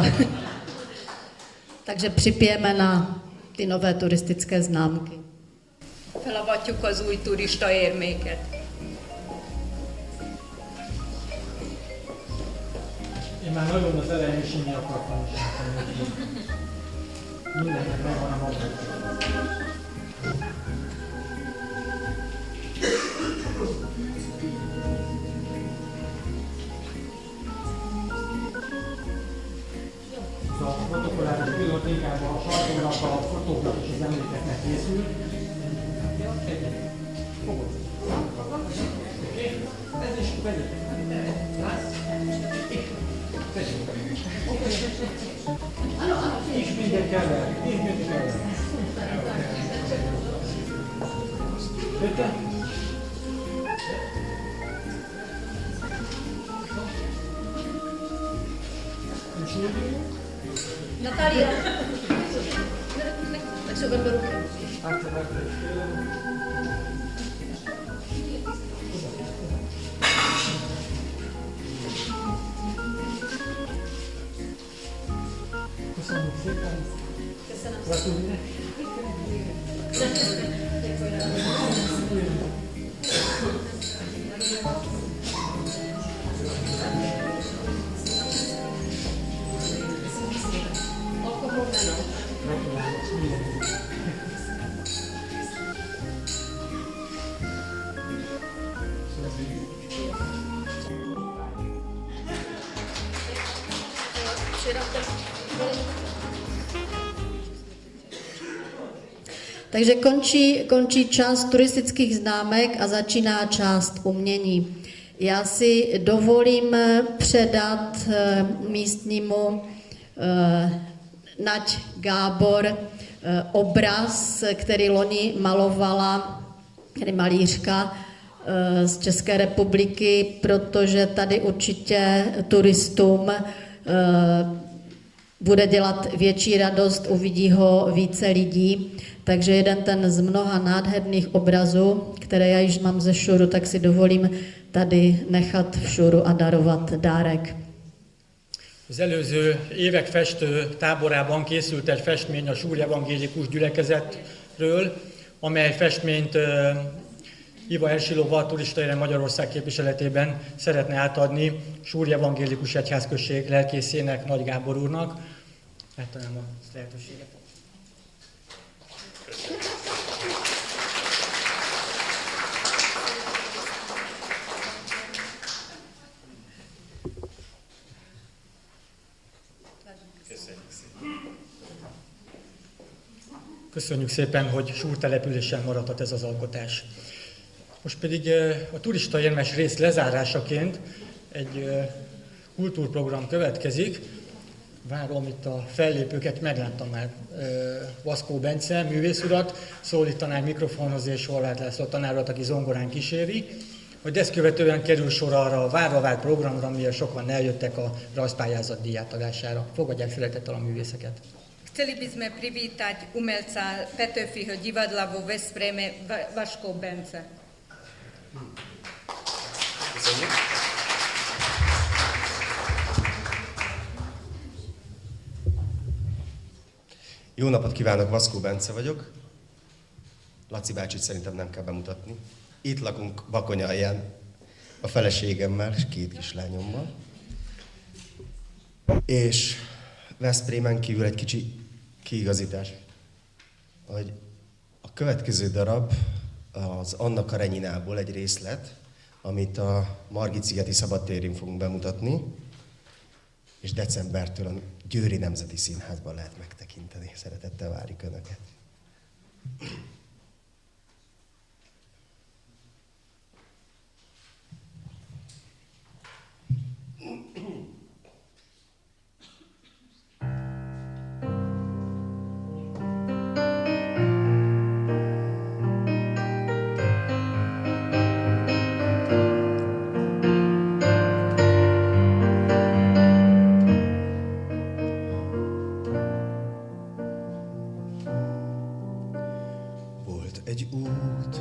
Takže připijeme na ty nové turistické známky. Felavatjuk az új turista érméket. Én már nagyon az elején is inni akartam is. Mindennek megvan a maga. A protokolláros pillanat inkább a sajtónak, a fotóknak és az emlékeknek készül. Fogod. Oké? Ez is vegyük. És mindent kever. Mindent kever. Jöttem? Natália. Tak se obrbe ruky. Köszönöm szépen. Gratulálok. Takže končí část turistických známek a začíná část umění. Já si dovolím předat místnímu Nať Gábor obraz, který loni malovala malířka z České republiky, protože tady určitě turistům bude dělat větší radost, uvidí ho více lidí. Takže jeden ten z mnoha nádherných obrazů, které já již mám ze Šuru, tak si dovolím tady nechat v Šuru a darovat dárek. Az előző évek festő táborában készült egy festmény a Súr evangélikus gyülekezetről, amely festményt Iva Ersilova turistaérem Magyarország képviseletében szeretne átadni Súr evangélikus egyházközség lelkészének, Nagy Gábor úrnak. Megtalálom a lehetőséget. Köszönjük szépen, hogy Súr településen maradhat ez az alkotás. Most pedig a turista érmes rész lezárásaként egy kultúrprogram következik. Várom itt a fellépőket, megláttam már Vaszkó Bence művész urat, szólítanánk mikrofonhoz, és Horváth László tanárat, aki zongorán kíséri. Hogy ezt követően kerül sor arra a várva várt programra, amiért sokan eljöttek a rajzpályázat díjátadására. Fogadják szeretettel a művészeket. Chceli by sme privítať umelca Petőfiho divadla vo Veszpréme Vaško Bence. Köszönjük. Jó napot kívánok, Vaszkó Bence vagyok. Laci bácsit szerintem nem kell bemutatni. Itt lakunk Bakonyalján a feleségemmel és 2 kislányommal. És Veszprémen kívül egy kicsi kiigazítás, hogy a következő darab az Anna Kareninából egy részlet, amit a Margit-szigeti Szabadtérén fogunk bemutatni, és decembertől a Győri Nemzeti Színházban lehet megtekinteni. Szeretettel várjuk Önöket! Egy út,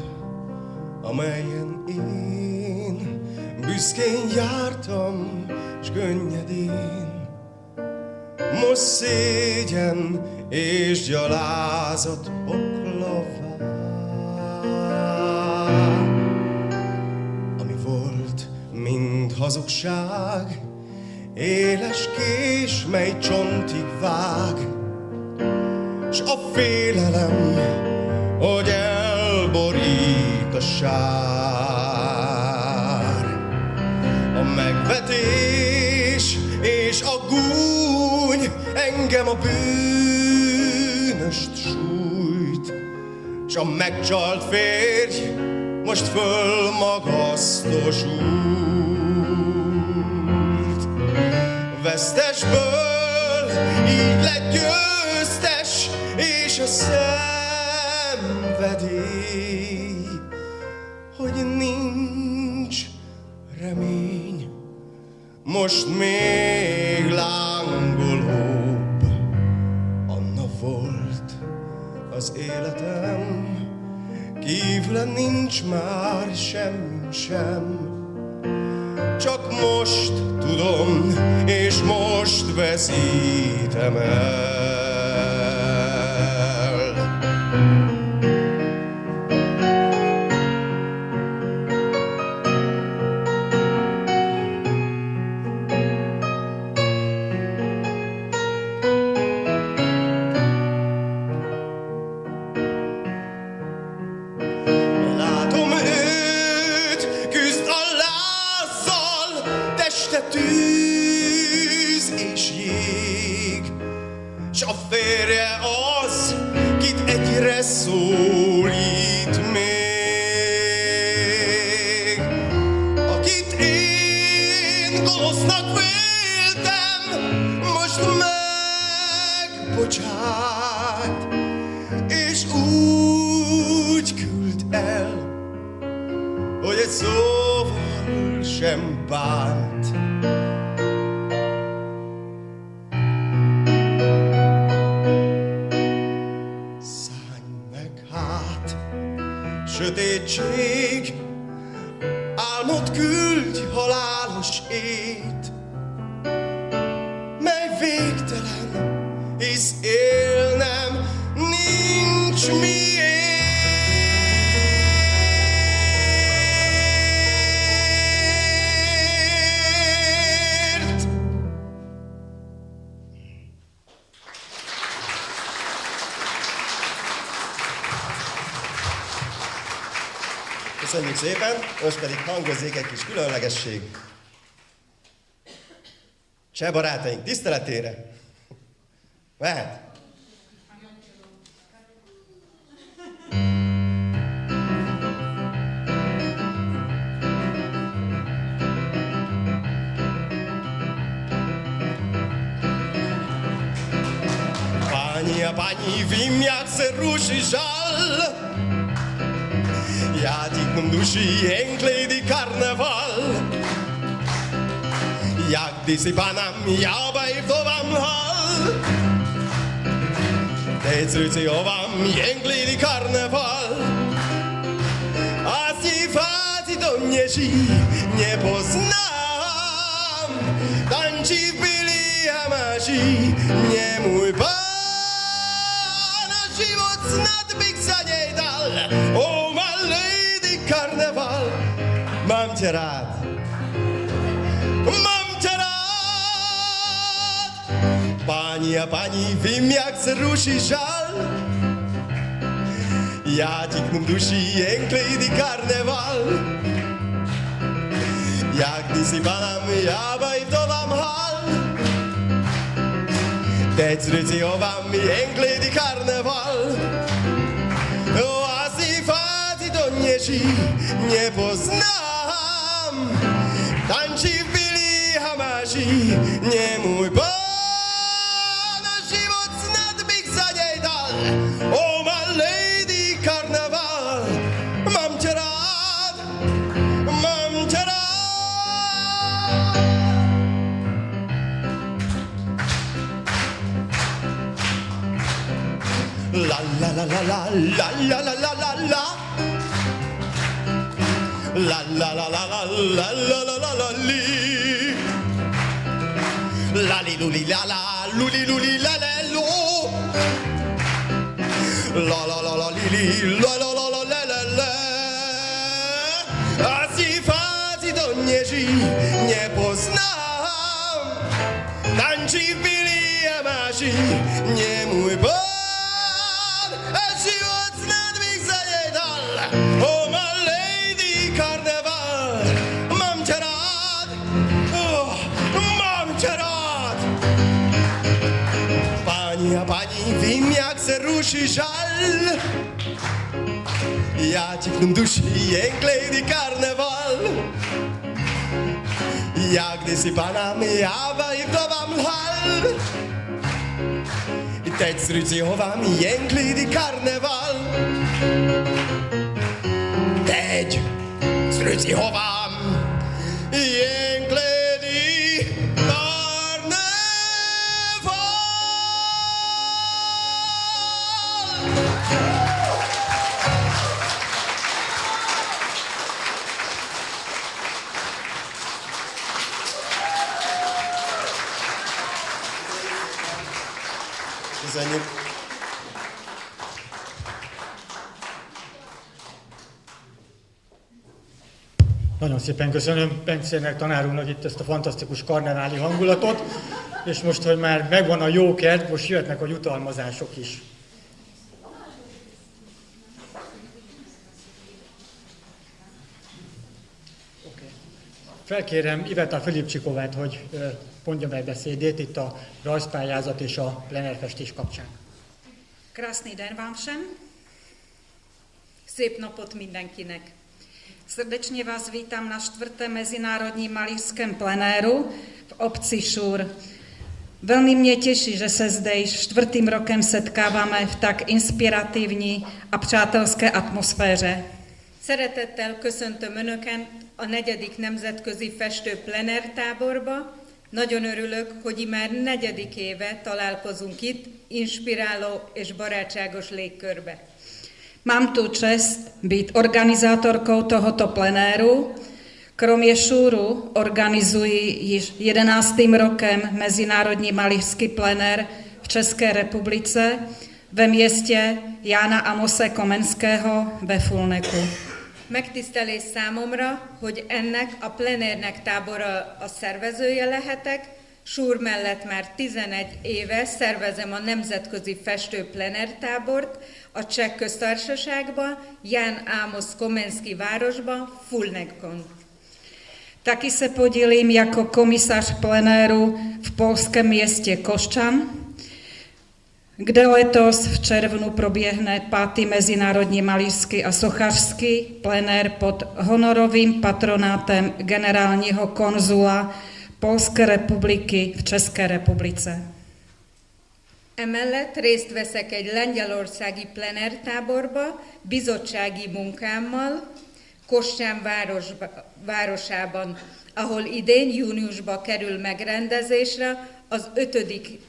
amelyen én büszkén jártam, s könnyedén. Most szégyen és gyalázat okla vár. Ami volt, mind hazugság, éles kés, mely csontig vág, s a félelem, hogy elborít a sár. A megvetés és a gúny engem a bűnöst sújt, s a megcsalt férj most fölmagasztosult. Vesztesből így lett győztes, és a szenvedély, hogy nincs remény, most még lángolóbb. Anna volt az életem, kívüle nincs már semmi sem. Csak most tudom, és most veszítem el. Látom őt, küzd a lázzal, teste tűz és jég, s a férje az, kit egyre szólít még. Akit én gonosznak véltem, most megbocsát, és úgy küld el, hogy egy szóval sem bánt. sötétség, álmot küldj halálos ét, mely végtelen, hisz élnem nincs miért. Köszönjük szépen, most pedig hangozzék egy kis különlegesség. Cseh barátaink tiszteletére. Mehet? Pani, vím, jak se ruší žal. Já díknu duši jen klejdy karneval. Jak kdysi panam jábaj to vám hal. Teď srdci vám jen klejdy karneval. Asi fáci to měří, nepoznám. Tančí byli a maží, mě můj pán. A život snad bych za něj dal. Oh my lady karneval, mám tě rád. Mám tě rád. Páni a paní, vím, jak se ruší žal. Já tiknu duší jen klejdy karneval. Jak kdysi panam jábaj to vám hal. Teď srdci vám jen klejdy karneval. Asi fáci to něží, nepoznám. Tančí v bílý hamáži, mě můj pán. A život snad bych za něj dal. Oh my lady karneval, mám tě rád, mám tě rád. La la la la la la la la la la la. La la la la la la la la la la li. La li lu li la la lu li la la lo. La la la la li la la la la la la la. Asi fáci to něží, nepoznám. Tančí v bílý a máži, mě můj pán. A život snad bych za něj dal. Oh my lady karneval, mám tě rád. Oh, mám tě rád. Páni a paní, vím, jak se ruší žal. Já tiknu duši jen klejdy karneval. Jak kdysi panam jábaj to vám lhal. Teď srdci vám jen klejdy karneval. Teď srdci vám jen klejdy karneval. Köszönjük. Nagyon szépen köszönöm Bencének, tanár úrnak itt ezt a fantasztikus karneváli hangulatot, és most, hogy már megvan a jó kedv, most jöhetnek a jutalmazások is. Felkérem Iveta Filipcsikovát, hogy mondja meg beszédét itt a rajzpályázat és a plenerfestés kapcsán. Krásný den vám všem. Szép napot mindenkinek. Srdečně vás vítám na 4. mezinárodním malířském plenéru v obci Šur. Velmi mě těší, že se zde již 4. rokem setkáváme v tak inspirativní a přátelské atmoszféře. Szeretettel köszöntöm Önöket a 4. nemzetközi festő plenértáborba. Nagyon örülök, hogy már 4. éve találkozunk itt, inspiráló és barátságos légkörbe. Mám tu čest být organizátorkou tohoto plenéru. Kromě šúru organizuji již 11. rokem Mezinárodní malířský plenér v České republice ve městě Jána Amose Komenského ve Fulneku. Megtisztelés számomra, hogy ennek a plenérnek tábora a szervezője lehetek. Súr mellett már 11 éve szervezem a Nemzetközi Festő Plenértábort a Cseh Köztársaságban, Jan Amos Komenský városban, Fulnekon. Taky se podílím jako komisař plenéru v polském městě Koščan, kde letos v červnu proběhne 5. Mezinárodní malířský a sochařský plenér pod honorovým patronátem generálního konzula Polské republiky v České republice. Emellett részt veszek egy lengyelországi plenértáborba, bizottsági munkámmal, Kostyán városában, ahol idén júniusban kerül megrendezésre az 5.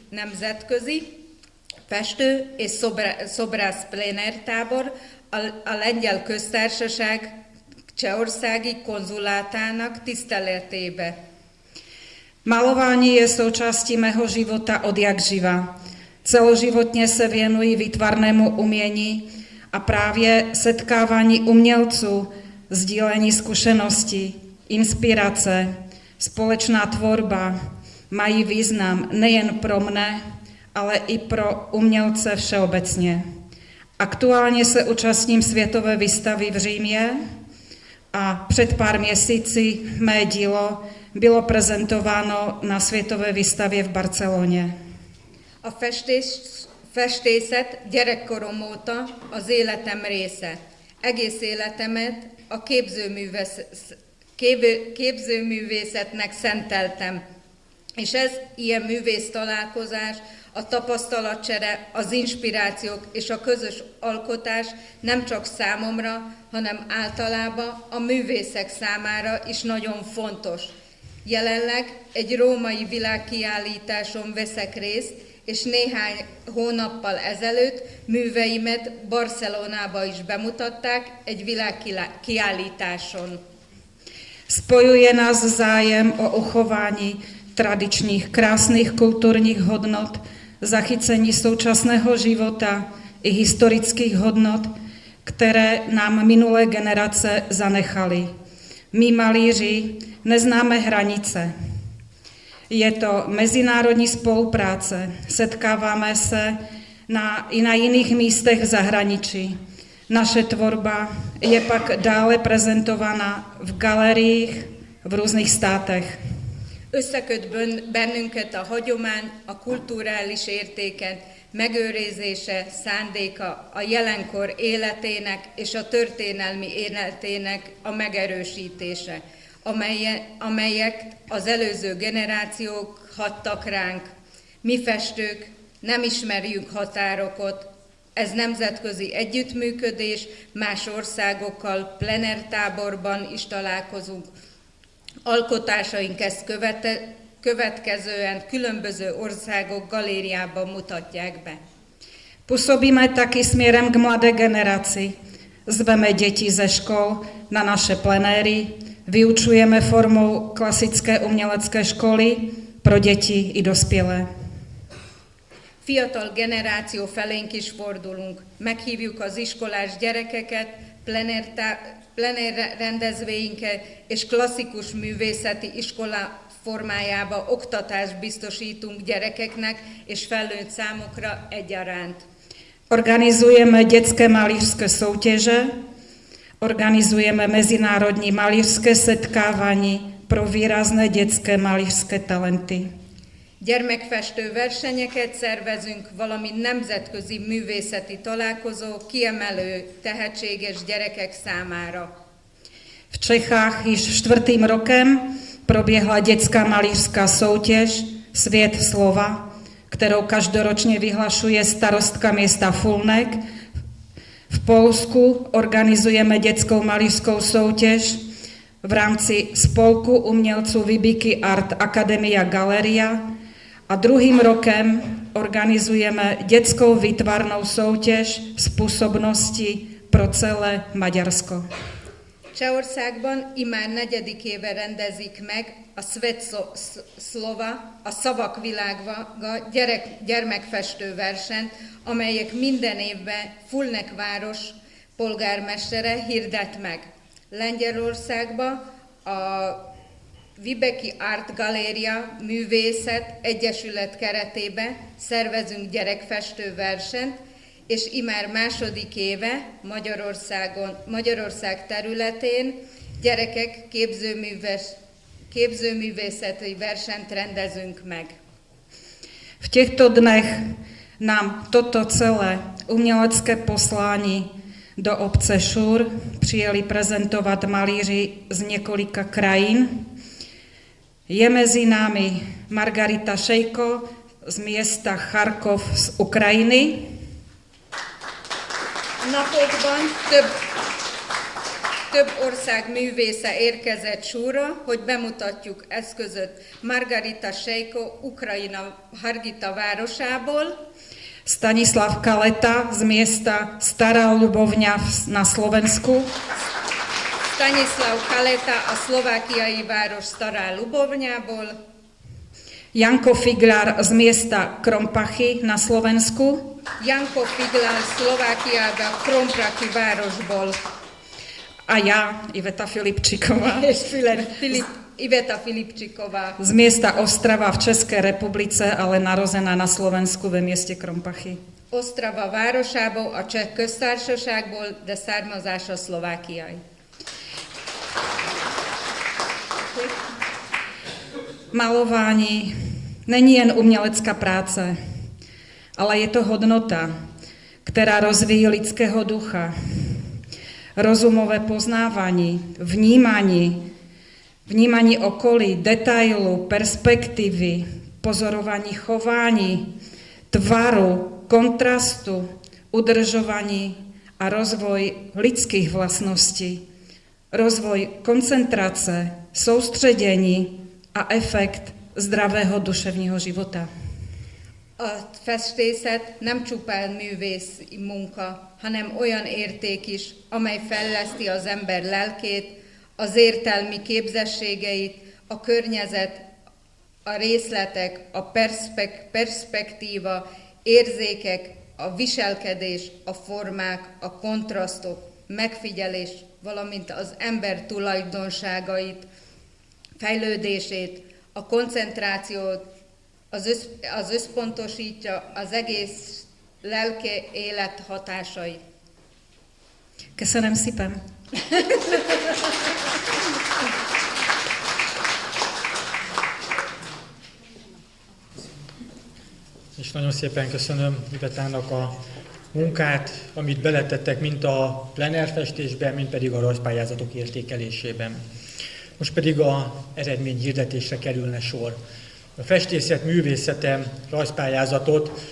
nemzetközi festő és szobrász plenértábor a Lengyel Köztársaság Csehországi konzulátának tiszteletébe. Malování je součástí mého života od jak živa. Celoživotně se věnuji výtvarnému umění a právě setkávání umělců, sdílení zkušeností, inspirace, společná tvorba mají význam nejen pro mne, ale i pro umělce všeobecně. Aktuálně se účastním světové výstavy v Římě a před pár měsíci mé dílo bylo prezentováno na světové výstavě v Barceloně. A festészet gyerekkorom óta az életem része. Egész életemet a képzőművészetnek szenteltem. És ez ilyen művész találkozás, a tapasztalatcsere, az inspirációk és a közös alkotás nem csak számomra, hanem általában a művészek számára is nagyon fontos. Jelenleg egy római világkiállításon veszek részt, és néhány hónappal ezelőtt műveimet Barcelonába is bemutatták egy világkiállításon. Spojuje nás zájem o uchování tradičních krásných kulturních hodnot, zachycení současného života i historických hodnot, které nám minulé generace zanechaly. My malíři neznáme hranice. Je to mezinárodní spolupráce, setkáváme se i na jiných místech v zahraničí. Naše tvorba je pak dále prezentována v galeriích v různých státech. Összeköt bennünket a hagyomány, a kulturális értékek megőrizése, szándéka, a jelenkor életének és a történelmi életének a megerősítése, amelyek az előző generációk hattak ránk. Mi festők nem ismerjük határokat, ez nemzetközi együttműködés, más országokkal plenértáborban is találkozunk. Alkotásaink ezt következően különböző országok galériában mutatják be. Působíme taky směrem k mladé generaci. Zveme děti ze škol na naše plenéry, vyučujeme formou klasické umělecké školy pro děti i dospělé. Fiatal generáció felénk is fordulunk. Meghívjuk az iskolás gyerekeket, plenér rendezvényinket és klasszikus művészeti iskola formájába oktatást biztosítunk gyerekeknek és felnőtt számokra egyaránt. Organizujeme dětské malířské soutěže, organizujeme mezinárodní malířské setkávání pro výrazné dětské malířské talenty. Gyermekfestő versenyeket szervezünk, valamint nemzetközi művészeti találkozó kiemelő, tehetséges gyerekek számára. V Čechách již 4. rokem proběhla dětská malířská soutěž Svět slova, kterou každoročně vyhlašuje starostka města Fulnek. V Polsku organizujeme dětskou malířskou soutěž v rámci spolku umělců Vybíky Art Academia Galeria a 2. rokem organizujeme dětskou výtvarnou soutěž z působnosti pro celé Maďarsko. Csehországban immár 4. éve rendezik meg a Svetszlova, a Szavak világa gyermekfestő versenyt, amelyek minden évben Fulnek város polgármestere hirdet meg. Lengyelországban a Vibeki Art Galéria Művészet Egyesület keretében szervezünk gyerekfestő versenyt, és immár 2. éve Magyarország területén gyerekek képzőművészeti versenyt rendezünk meg. V těchto dnech nám toto celé umělecké poslání do obce Šur přijeli prezentovat malíři z několika krajín. Je mezi námi Margarita Šejko z města Charkov z Ukrajiny. Napokban több ország művésze érkezett Súrra, hogy bemutatjuk eszközöt Margarita Šejko, Ukrajina Hargita városából, Stanislav Kaleta z města Stará Ľubovňa na Slovensku, Stanislav Kaleta a szlovákiai város Stará Ľubovňából, Janko Figlar z města Krompachy na Slovensku, Janko Figlar Szlovákiába Krompachy városból, a já, Iveta Filipčiková, és Iveta Filipčiková z města Ostrava v České republice, ale narozená na Slovensku ve městě Krompachy. Ostrava városából, a Cseh köztársaságból, de származása szlovákiai. Malování není jen umělecká práce, ale je to hodnota, která rozvíjí lidského ducha, rozumové poznávání, vnímání okolí, detailu, perspektivy, pozorování chování, tvaru, kontrastu, udržování a rozvoj lidských vlastností, rozvoj koncentrace, soustředění a efekt zdravého duševního života. A festészet nem csupán művészi munka, hanem olyan érték is, amely fejleszti az ember lelkét, az értelmi képzességeit, a környezet, a részletek, a perspektíva, érzékek, a viselkedés, a formák, a kontrasztok, megfigyelés, valamint az ember tulajdonságait, fejlődését, a koncentrációt, az összpontosítja az egész lelki élet hatásait. Köszönöm szépen! És nagyon szépen köszönöm Ivetának a munkát, amit beletettek mind a plenárfestésben, mind pedig a rajzpályázatok értékelésében. Most pedig a eredményhirdetésre kerülne sor. A festészet művészete rajzpályázatot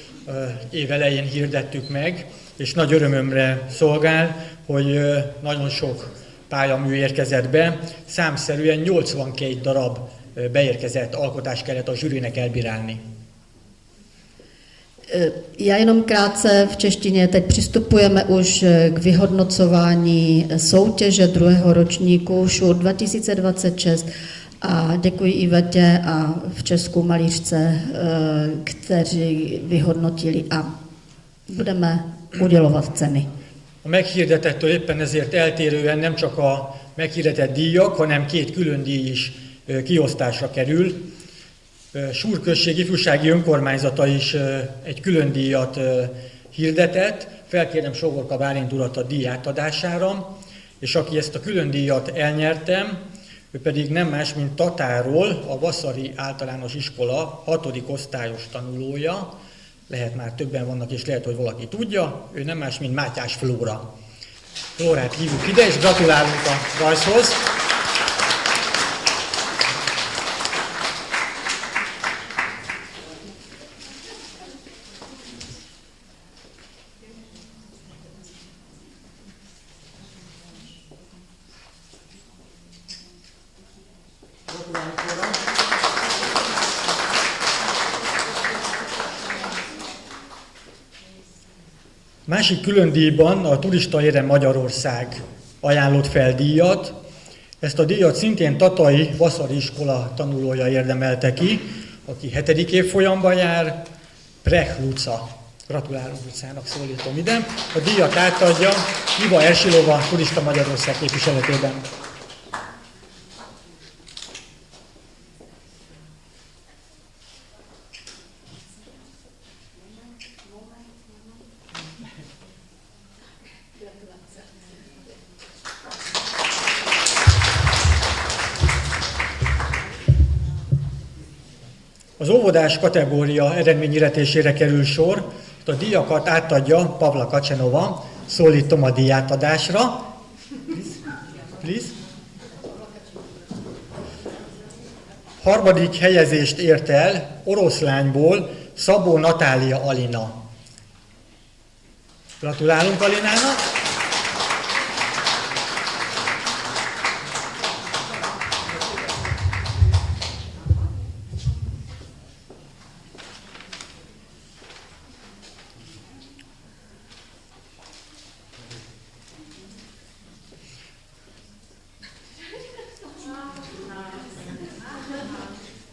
év elején hirdettük meg, és nagy örömömre szolgál, hogy nagyon sok pályamű érkezett be, számszerűen 82 darab beérkezett alkotást kellett a zsűrinek elbírálni. Já jenom krátce v češtině. Teď přistupujeme už k vyhodnocování soutěže druhého ročníku ŠUR 2026 a děkuji Ivetě a v Česku malířce, kteří vyhodnotili a budeme udělovat ceny. A meghirdetettől éppen ezért eltérően nem csak a meghirdetett díjak, hanem 2 külön díj is kiosztásra kerül. Súr község ifjúsági önkormányzata is egy külön díjat hirdetett. Felkérem Sógorka Bálint urat a díj átadására, és aki ezt a külön díjat elnyertem, ő pedig nem más, mint Tatáról, a Vaszari Általános Iskola 6. osztályos tanulója. Lehet már többen vannak, és lehet, hogy valaki tudja. Ő nem más, mint Mátyás Flóra. Flórát hívjuk ide, és gratulálunk a rajzhoz. Másik külön díjban a Turista Érem Magyarország ajánlott fel díjat. Ezt a díjat szintén Tatai Vaszari iskola tanulója érdemelte ki, aki 7. évfolyamban jár, Prech Luca. Gratulálunk Lucának, szólítom ide. A díjat átadja Iva Ersilova Turista Magyarország képviseletében. Az óvodás kategória eredményhirdetésére kerül sor, a díjakat átadja Pavla Kacsenova, szólítom a díjátadásra. Please. Harmadik helyezést ért el Oroszlányból Szabó Natália Alina. Gratulálunk Alinának!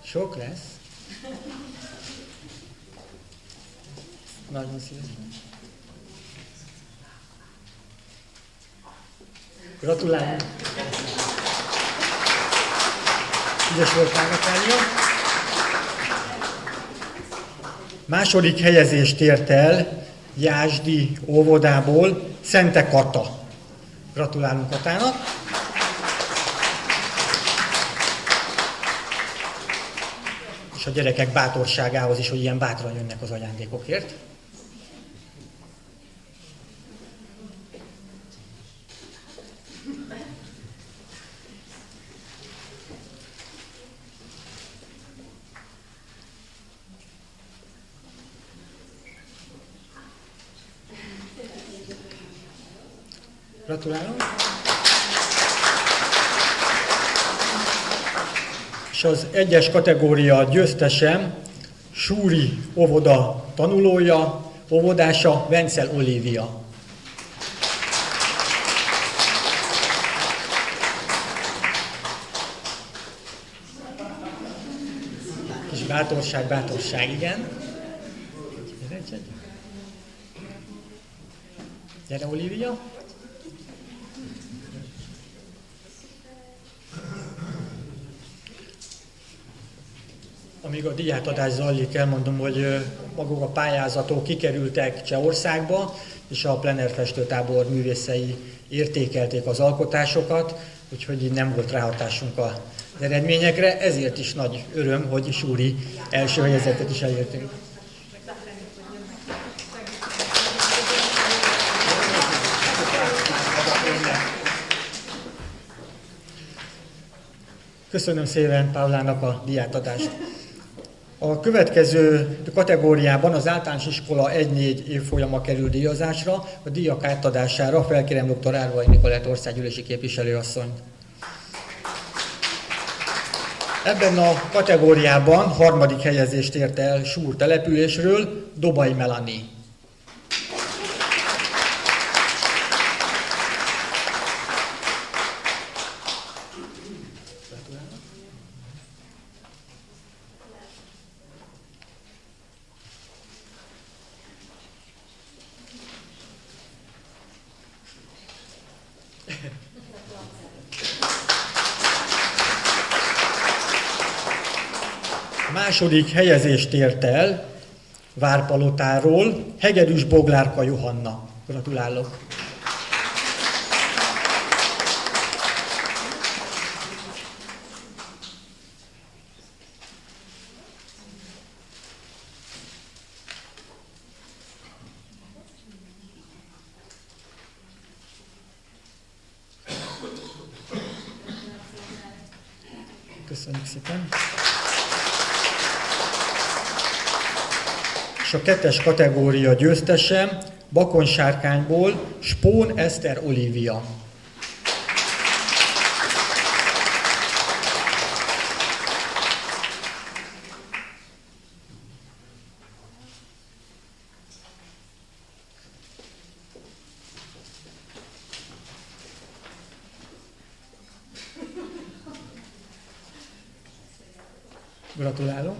Sok lesz. Nagyon szívesen. Gratulálunk. Ügyes volt Natália. Második helyezést ért el Jászdi óvodából Szente Kata. Gratulálunk Katának. És a gyerekek bátorságához is, hogy ilyen bátran jönnek az ajándékokért. Gratulálunk! És az egyes kategória győztese Súri óvoda tanulója, óvodása Vencel Olivia. Kis bátorság, igen. Gyere, Olivia. Amíg a díjátadás zajlik, elmondom, hogy maguk a pályázatok kikerültek Csehországba, és a plenerfestőtábor művészei értékelték az alkotásokat, úgyhogy így nem volt ráhatásunk az eredményekre, ezért is nagy öröm, hogy Súri első helyezettet is elértünk. Köszönöm szépen Pavlának a díjátadást. A következő kategóriában az általános iskola 1-4 évfolyama kerül díjazásra, a díjak átadására felkérem dr. Árvai Nikolett országgyűlési képviselőasszonyt. Ebben a kategóriában harmadik helyezést ért el Súr településről Dobai Melanie. Második helyezést ért el Várpalotáról Hegedűs Boglárka Johanna. Gratulálok! Köszönjük szépen! És a 2-es kategória győztese Bakonsárkányból Spón Eszter Olivia. Gratulálunk.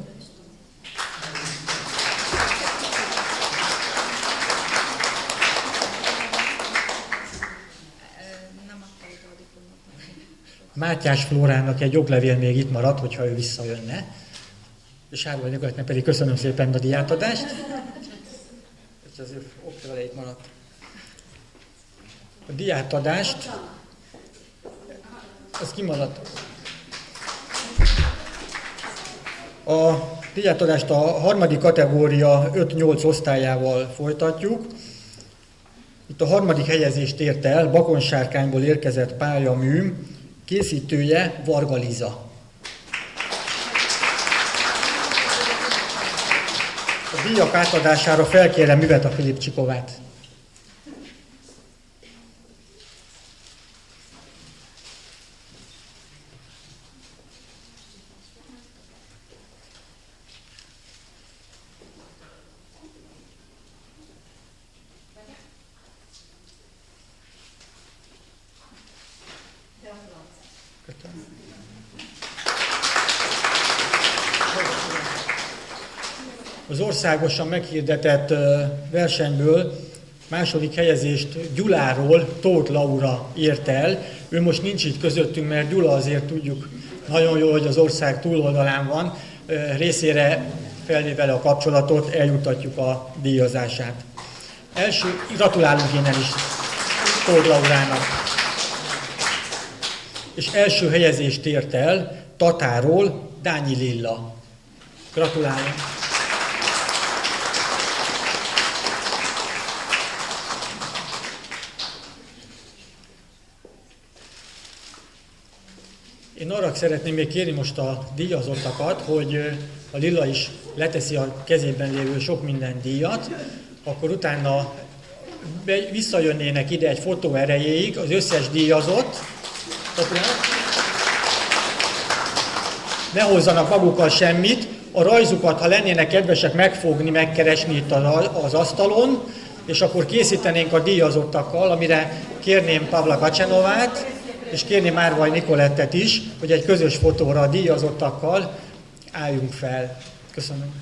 Mátyás Flórának egy joglevél még itt maradt, hogyha ő visszajönne. És Árvai Nikolajtnak pedig köszönöm szépen a diátadást. És az ő oklevele itt maradt. A diátadást, az kimaradt. A diátadást a harmadik kategória 5-8 osztályával folytatjuk. Itt a harmadik helyezést ért el Bakonsárkányból érkezett pályamű, készítője Varga Liza. A díjak átadására felkérem Miveta Filipcsikovát. Az országosan meghirdetett versenyből második helyezést Gyuláról Tóth Laura ért el. Ő most nincs itt közöttünk, mert Gyula azért tudjuk nagyon jól, hogy az ország túloldalán van. Részére felvé vele a kapcsolatot, eljutatjuk a díjazását. Gratulálunk innen is Tóth Laurának. És első helyezést ért el Tatáról Dányi Lilla. Gratulálunk! Én arra szeretném még kérni most a díjazottakat, hogy a Lilla is leteszi a kezében lévő sok minden díjat, akkor utána visszajönnének ide egy fotó erejéig az összes díjazott. Ne hozzanak magukkal semmit, a rajzukat, ha lennének kedvesek megfogni, megkeresni itt az asztalon, és akkor készítenénk a díjazottakkal, amire kérném Pavla Kacsenovát, és kérném Árvai Nikolettet is, hogy egy közös fotóra a díjazottakkal álljunk fel. Köszönöm.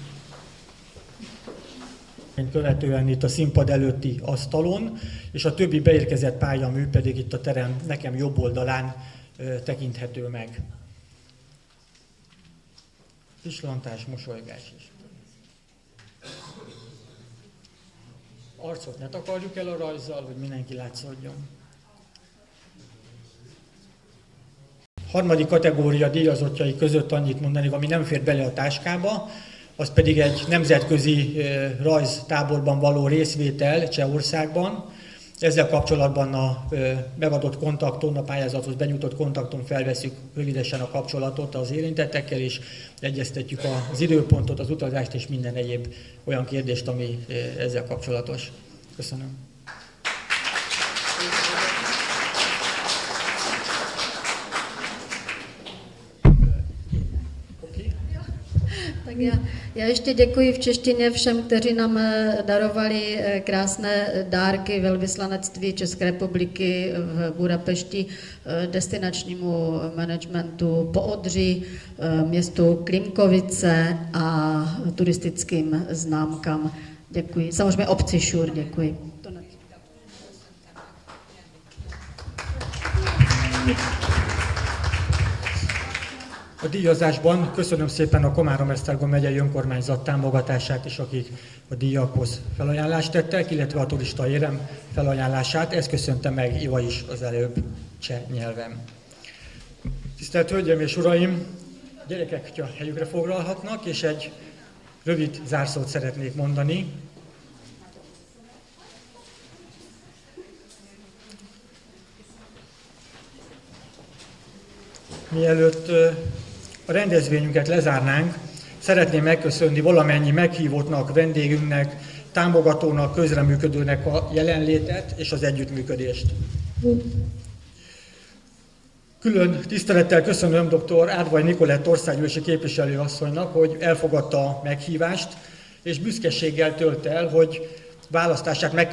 Követően itt a színpad előtti asztalon, és a többi beérkezett pályamű pedig itt a terem nekem jobb oldalán tekinthető meg. Pislantás, mosolygás is. Arcot ne takarjuk el a rajzzal, hogy mindenki látszódjon. Harmadik kategória díjazottjai között annyit mondanék, ami nem fér bele a táskába, az pedig egy nemzetközi rajztáborban való részvétel Csehországban. Ezzel kapcsolatban a megadott kontakton, a pályázathoz benyújtott kontakton felveszünk rövidesen a kapcsolatot az érintettekkel, és egyeztetjük az időpontot, az utazást és minden egyéb olyan kérdést, ami ezzel kapcsolatos. Köszönöm. Tak já ještě děkuji v češtině všem, kteří nám darovali krásné dárky velvyslanectví České republiky v Budapešti, destinačnímu managementu Poodří, městu Klimkovice a turistickým známkám. Děkuji. Samozřejmě obci Šur děkuji. A díjazásban köszönöm szépen a Komárom-Esztergom megyei önkormányzat támogatását is, akik a díjakhoz felajánlást tettek, illetve a turista érem felajánlását. Ezt köszönte meg Iva is az előbb cseh nyelven. Tisztelt Hölgyeim és Uraim! Gyerekek, hogyha helyükre foglalhatnak, és egy rövid zárszót szeretnék mondani. Mielőtt a rendezvényünket lezárnánk, szeretném megköszönni valamennyi meghívottnak, vendégünknek, támogatónak, közreműködőnek a jelenlétet és az együttműködést. Külön tisztelettel köszönöm dr. Árvai Nikolett országgyűlési képviselőasszonynak, hogy elfogadta a meghívást, és büszkeséggel tölt el, hogy választását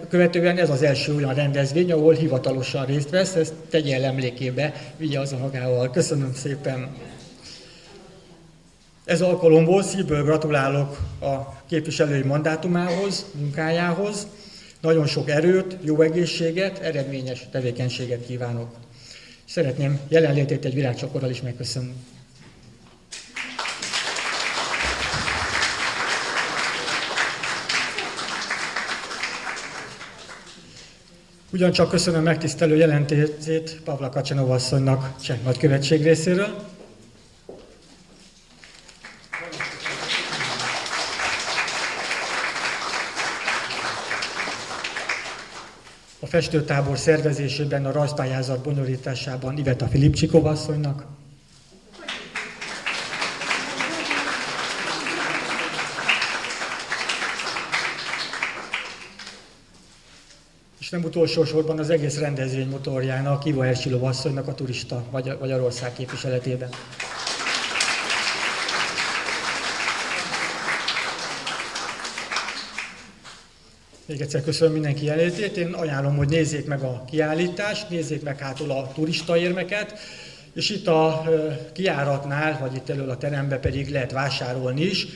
követően ez az első olyan rendezvény, ahol hivatalosan részt vesz, ezt tegye el emlékébe, vigye az a magával. Köszönöm szépen! Ez alkalomból szívből gratulálok a képviselői mandátumához, munkájához. Nagyon sok erőt, jó egészséget, eredményes tevékenységet kívánok. Szeretném jelenlétét egy virágcsokorral is megköszönni. Ugyancsak köszönöm megtisztelő jelentését Pavla Kacsanova asszonynak Cseh nagykövetség részéről. A festőtábor szervezésében, a rajzpályázat bonyolításában Iveta Filipcsikova asszonynak. És nem utolsó sorban az egész rendezvény motorjának, Ivo Ercsilov asszonynak a turista Magyarország képviseletében. Még egyszer köszönöm mindenki jelenlétét. Én ajánlom, hogy nézzék meg a kiállítást, nézzék meg hátul a turistaérmeket, és itt a kijáratnál, vagy itt elől a teremben pedig lehet vásárolni is,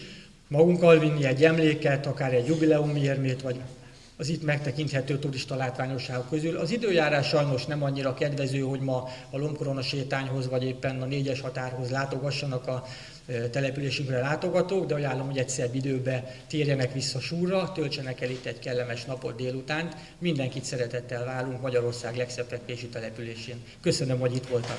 magunkkal vinni egy emléket, akár egy jubileumérmét, vagy az itt megtekinthető turista látványosságok közül. Az időjárás sajnos nem annyira kedvező, hogy ma a Lombkorona sétányhoz, vagy éppen a 4-es határhoz látogassanak a településünkre látogatók, de ajánlom, hogy egy szebb időben térjenek vissza Súrra, töltsenek el itt egy kellemes napot délutánt. Mindenkit szeretettel várunk Magyarország legszebb fekvési településén. Köszönöm, hogy itt voltak.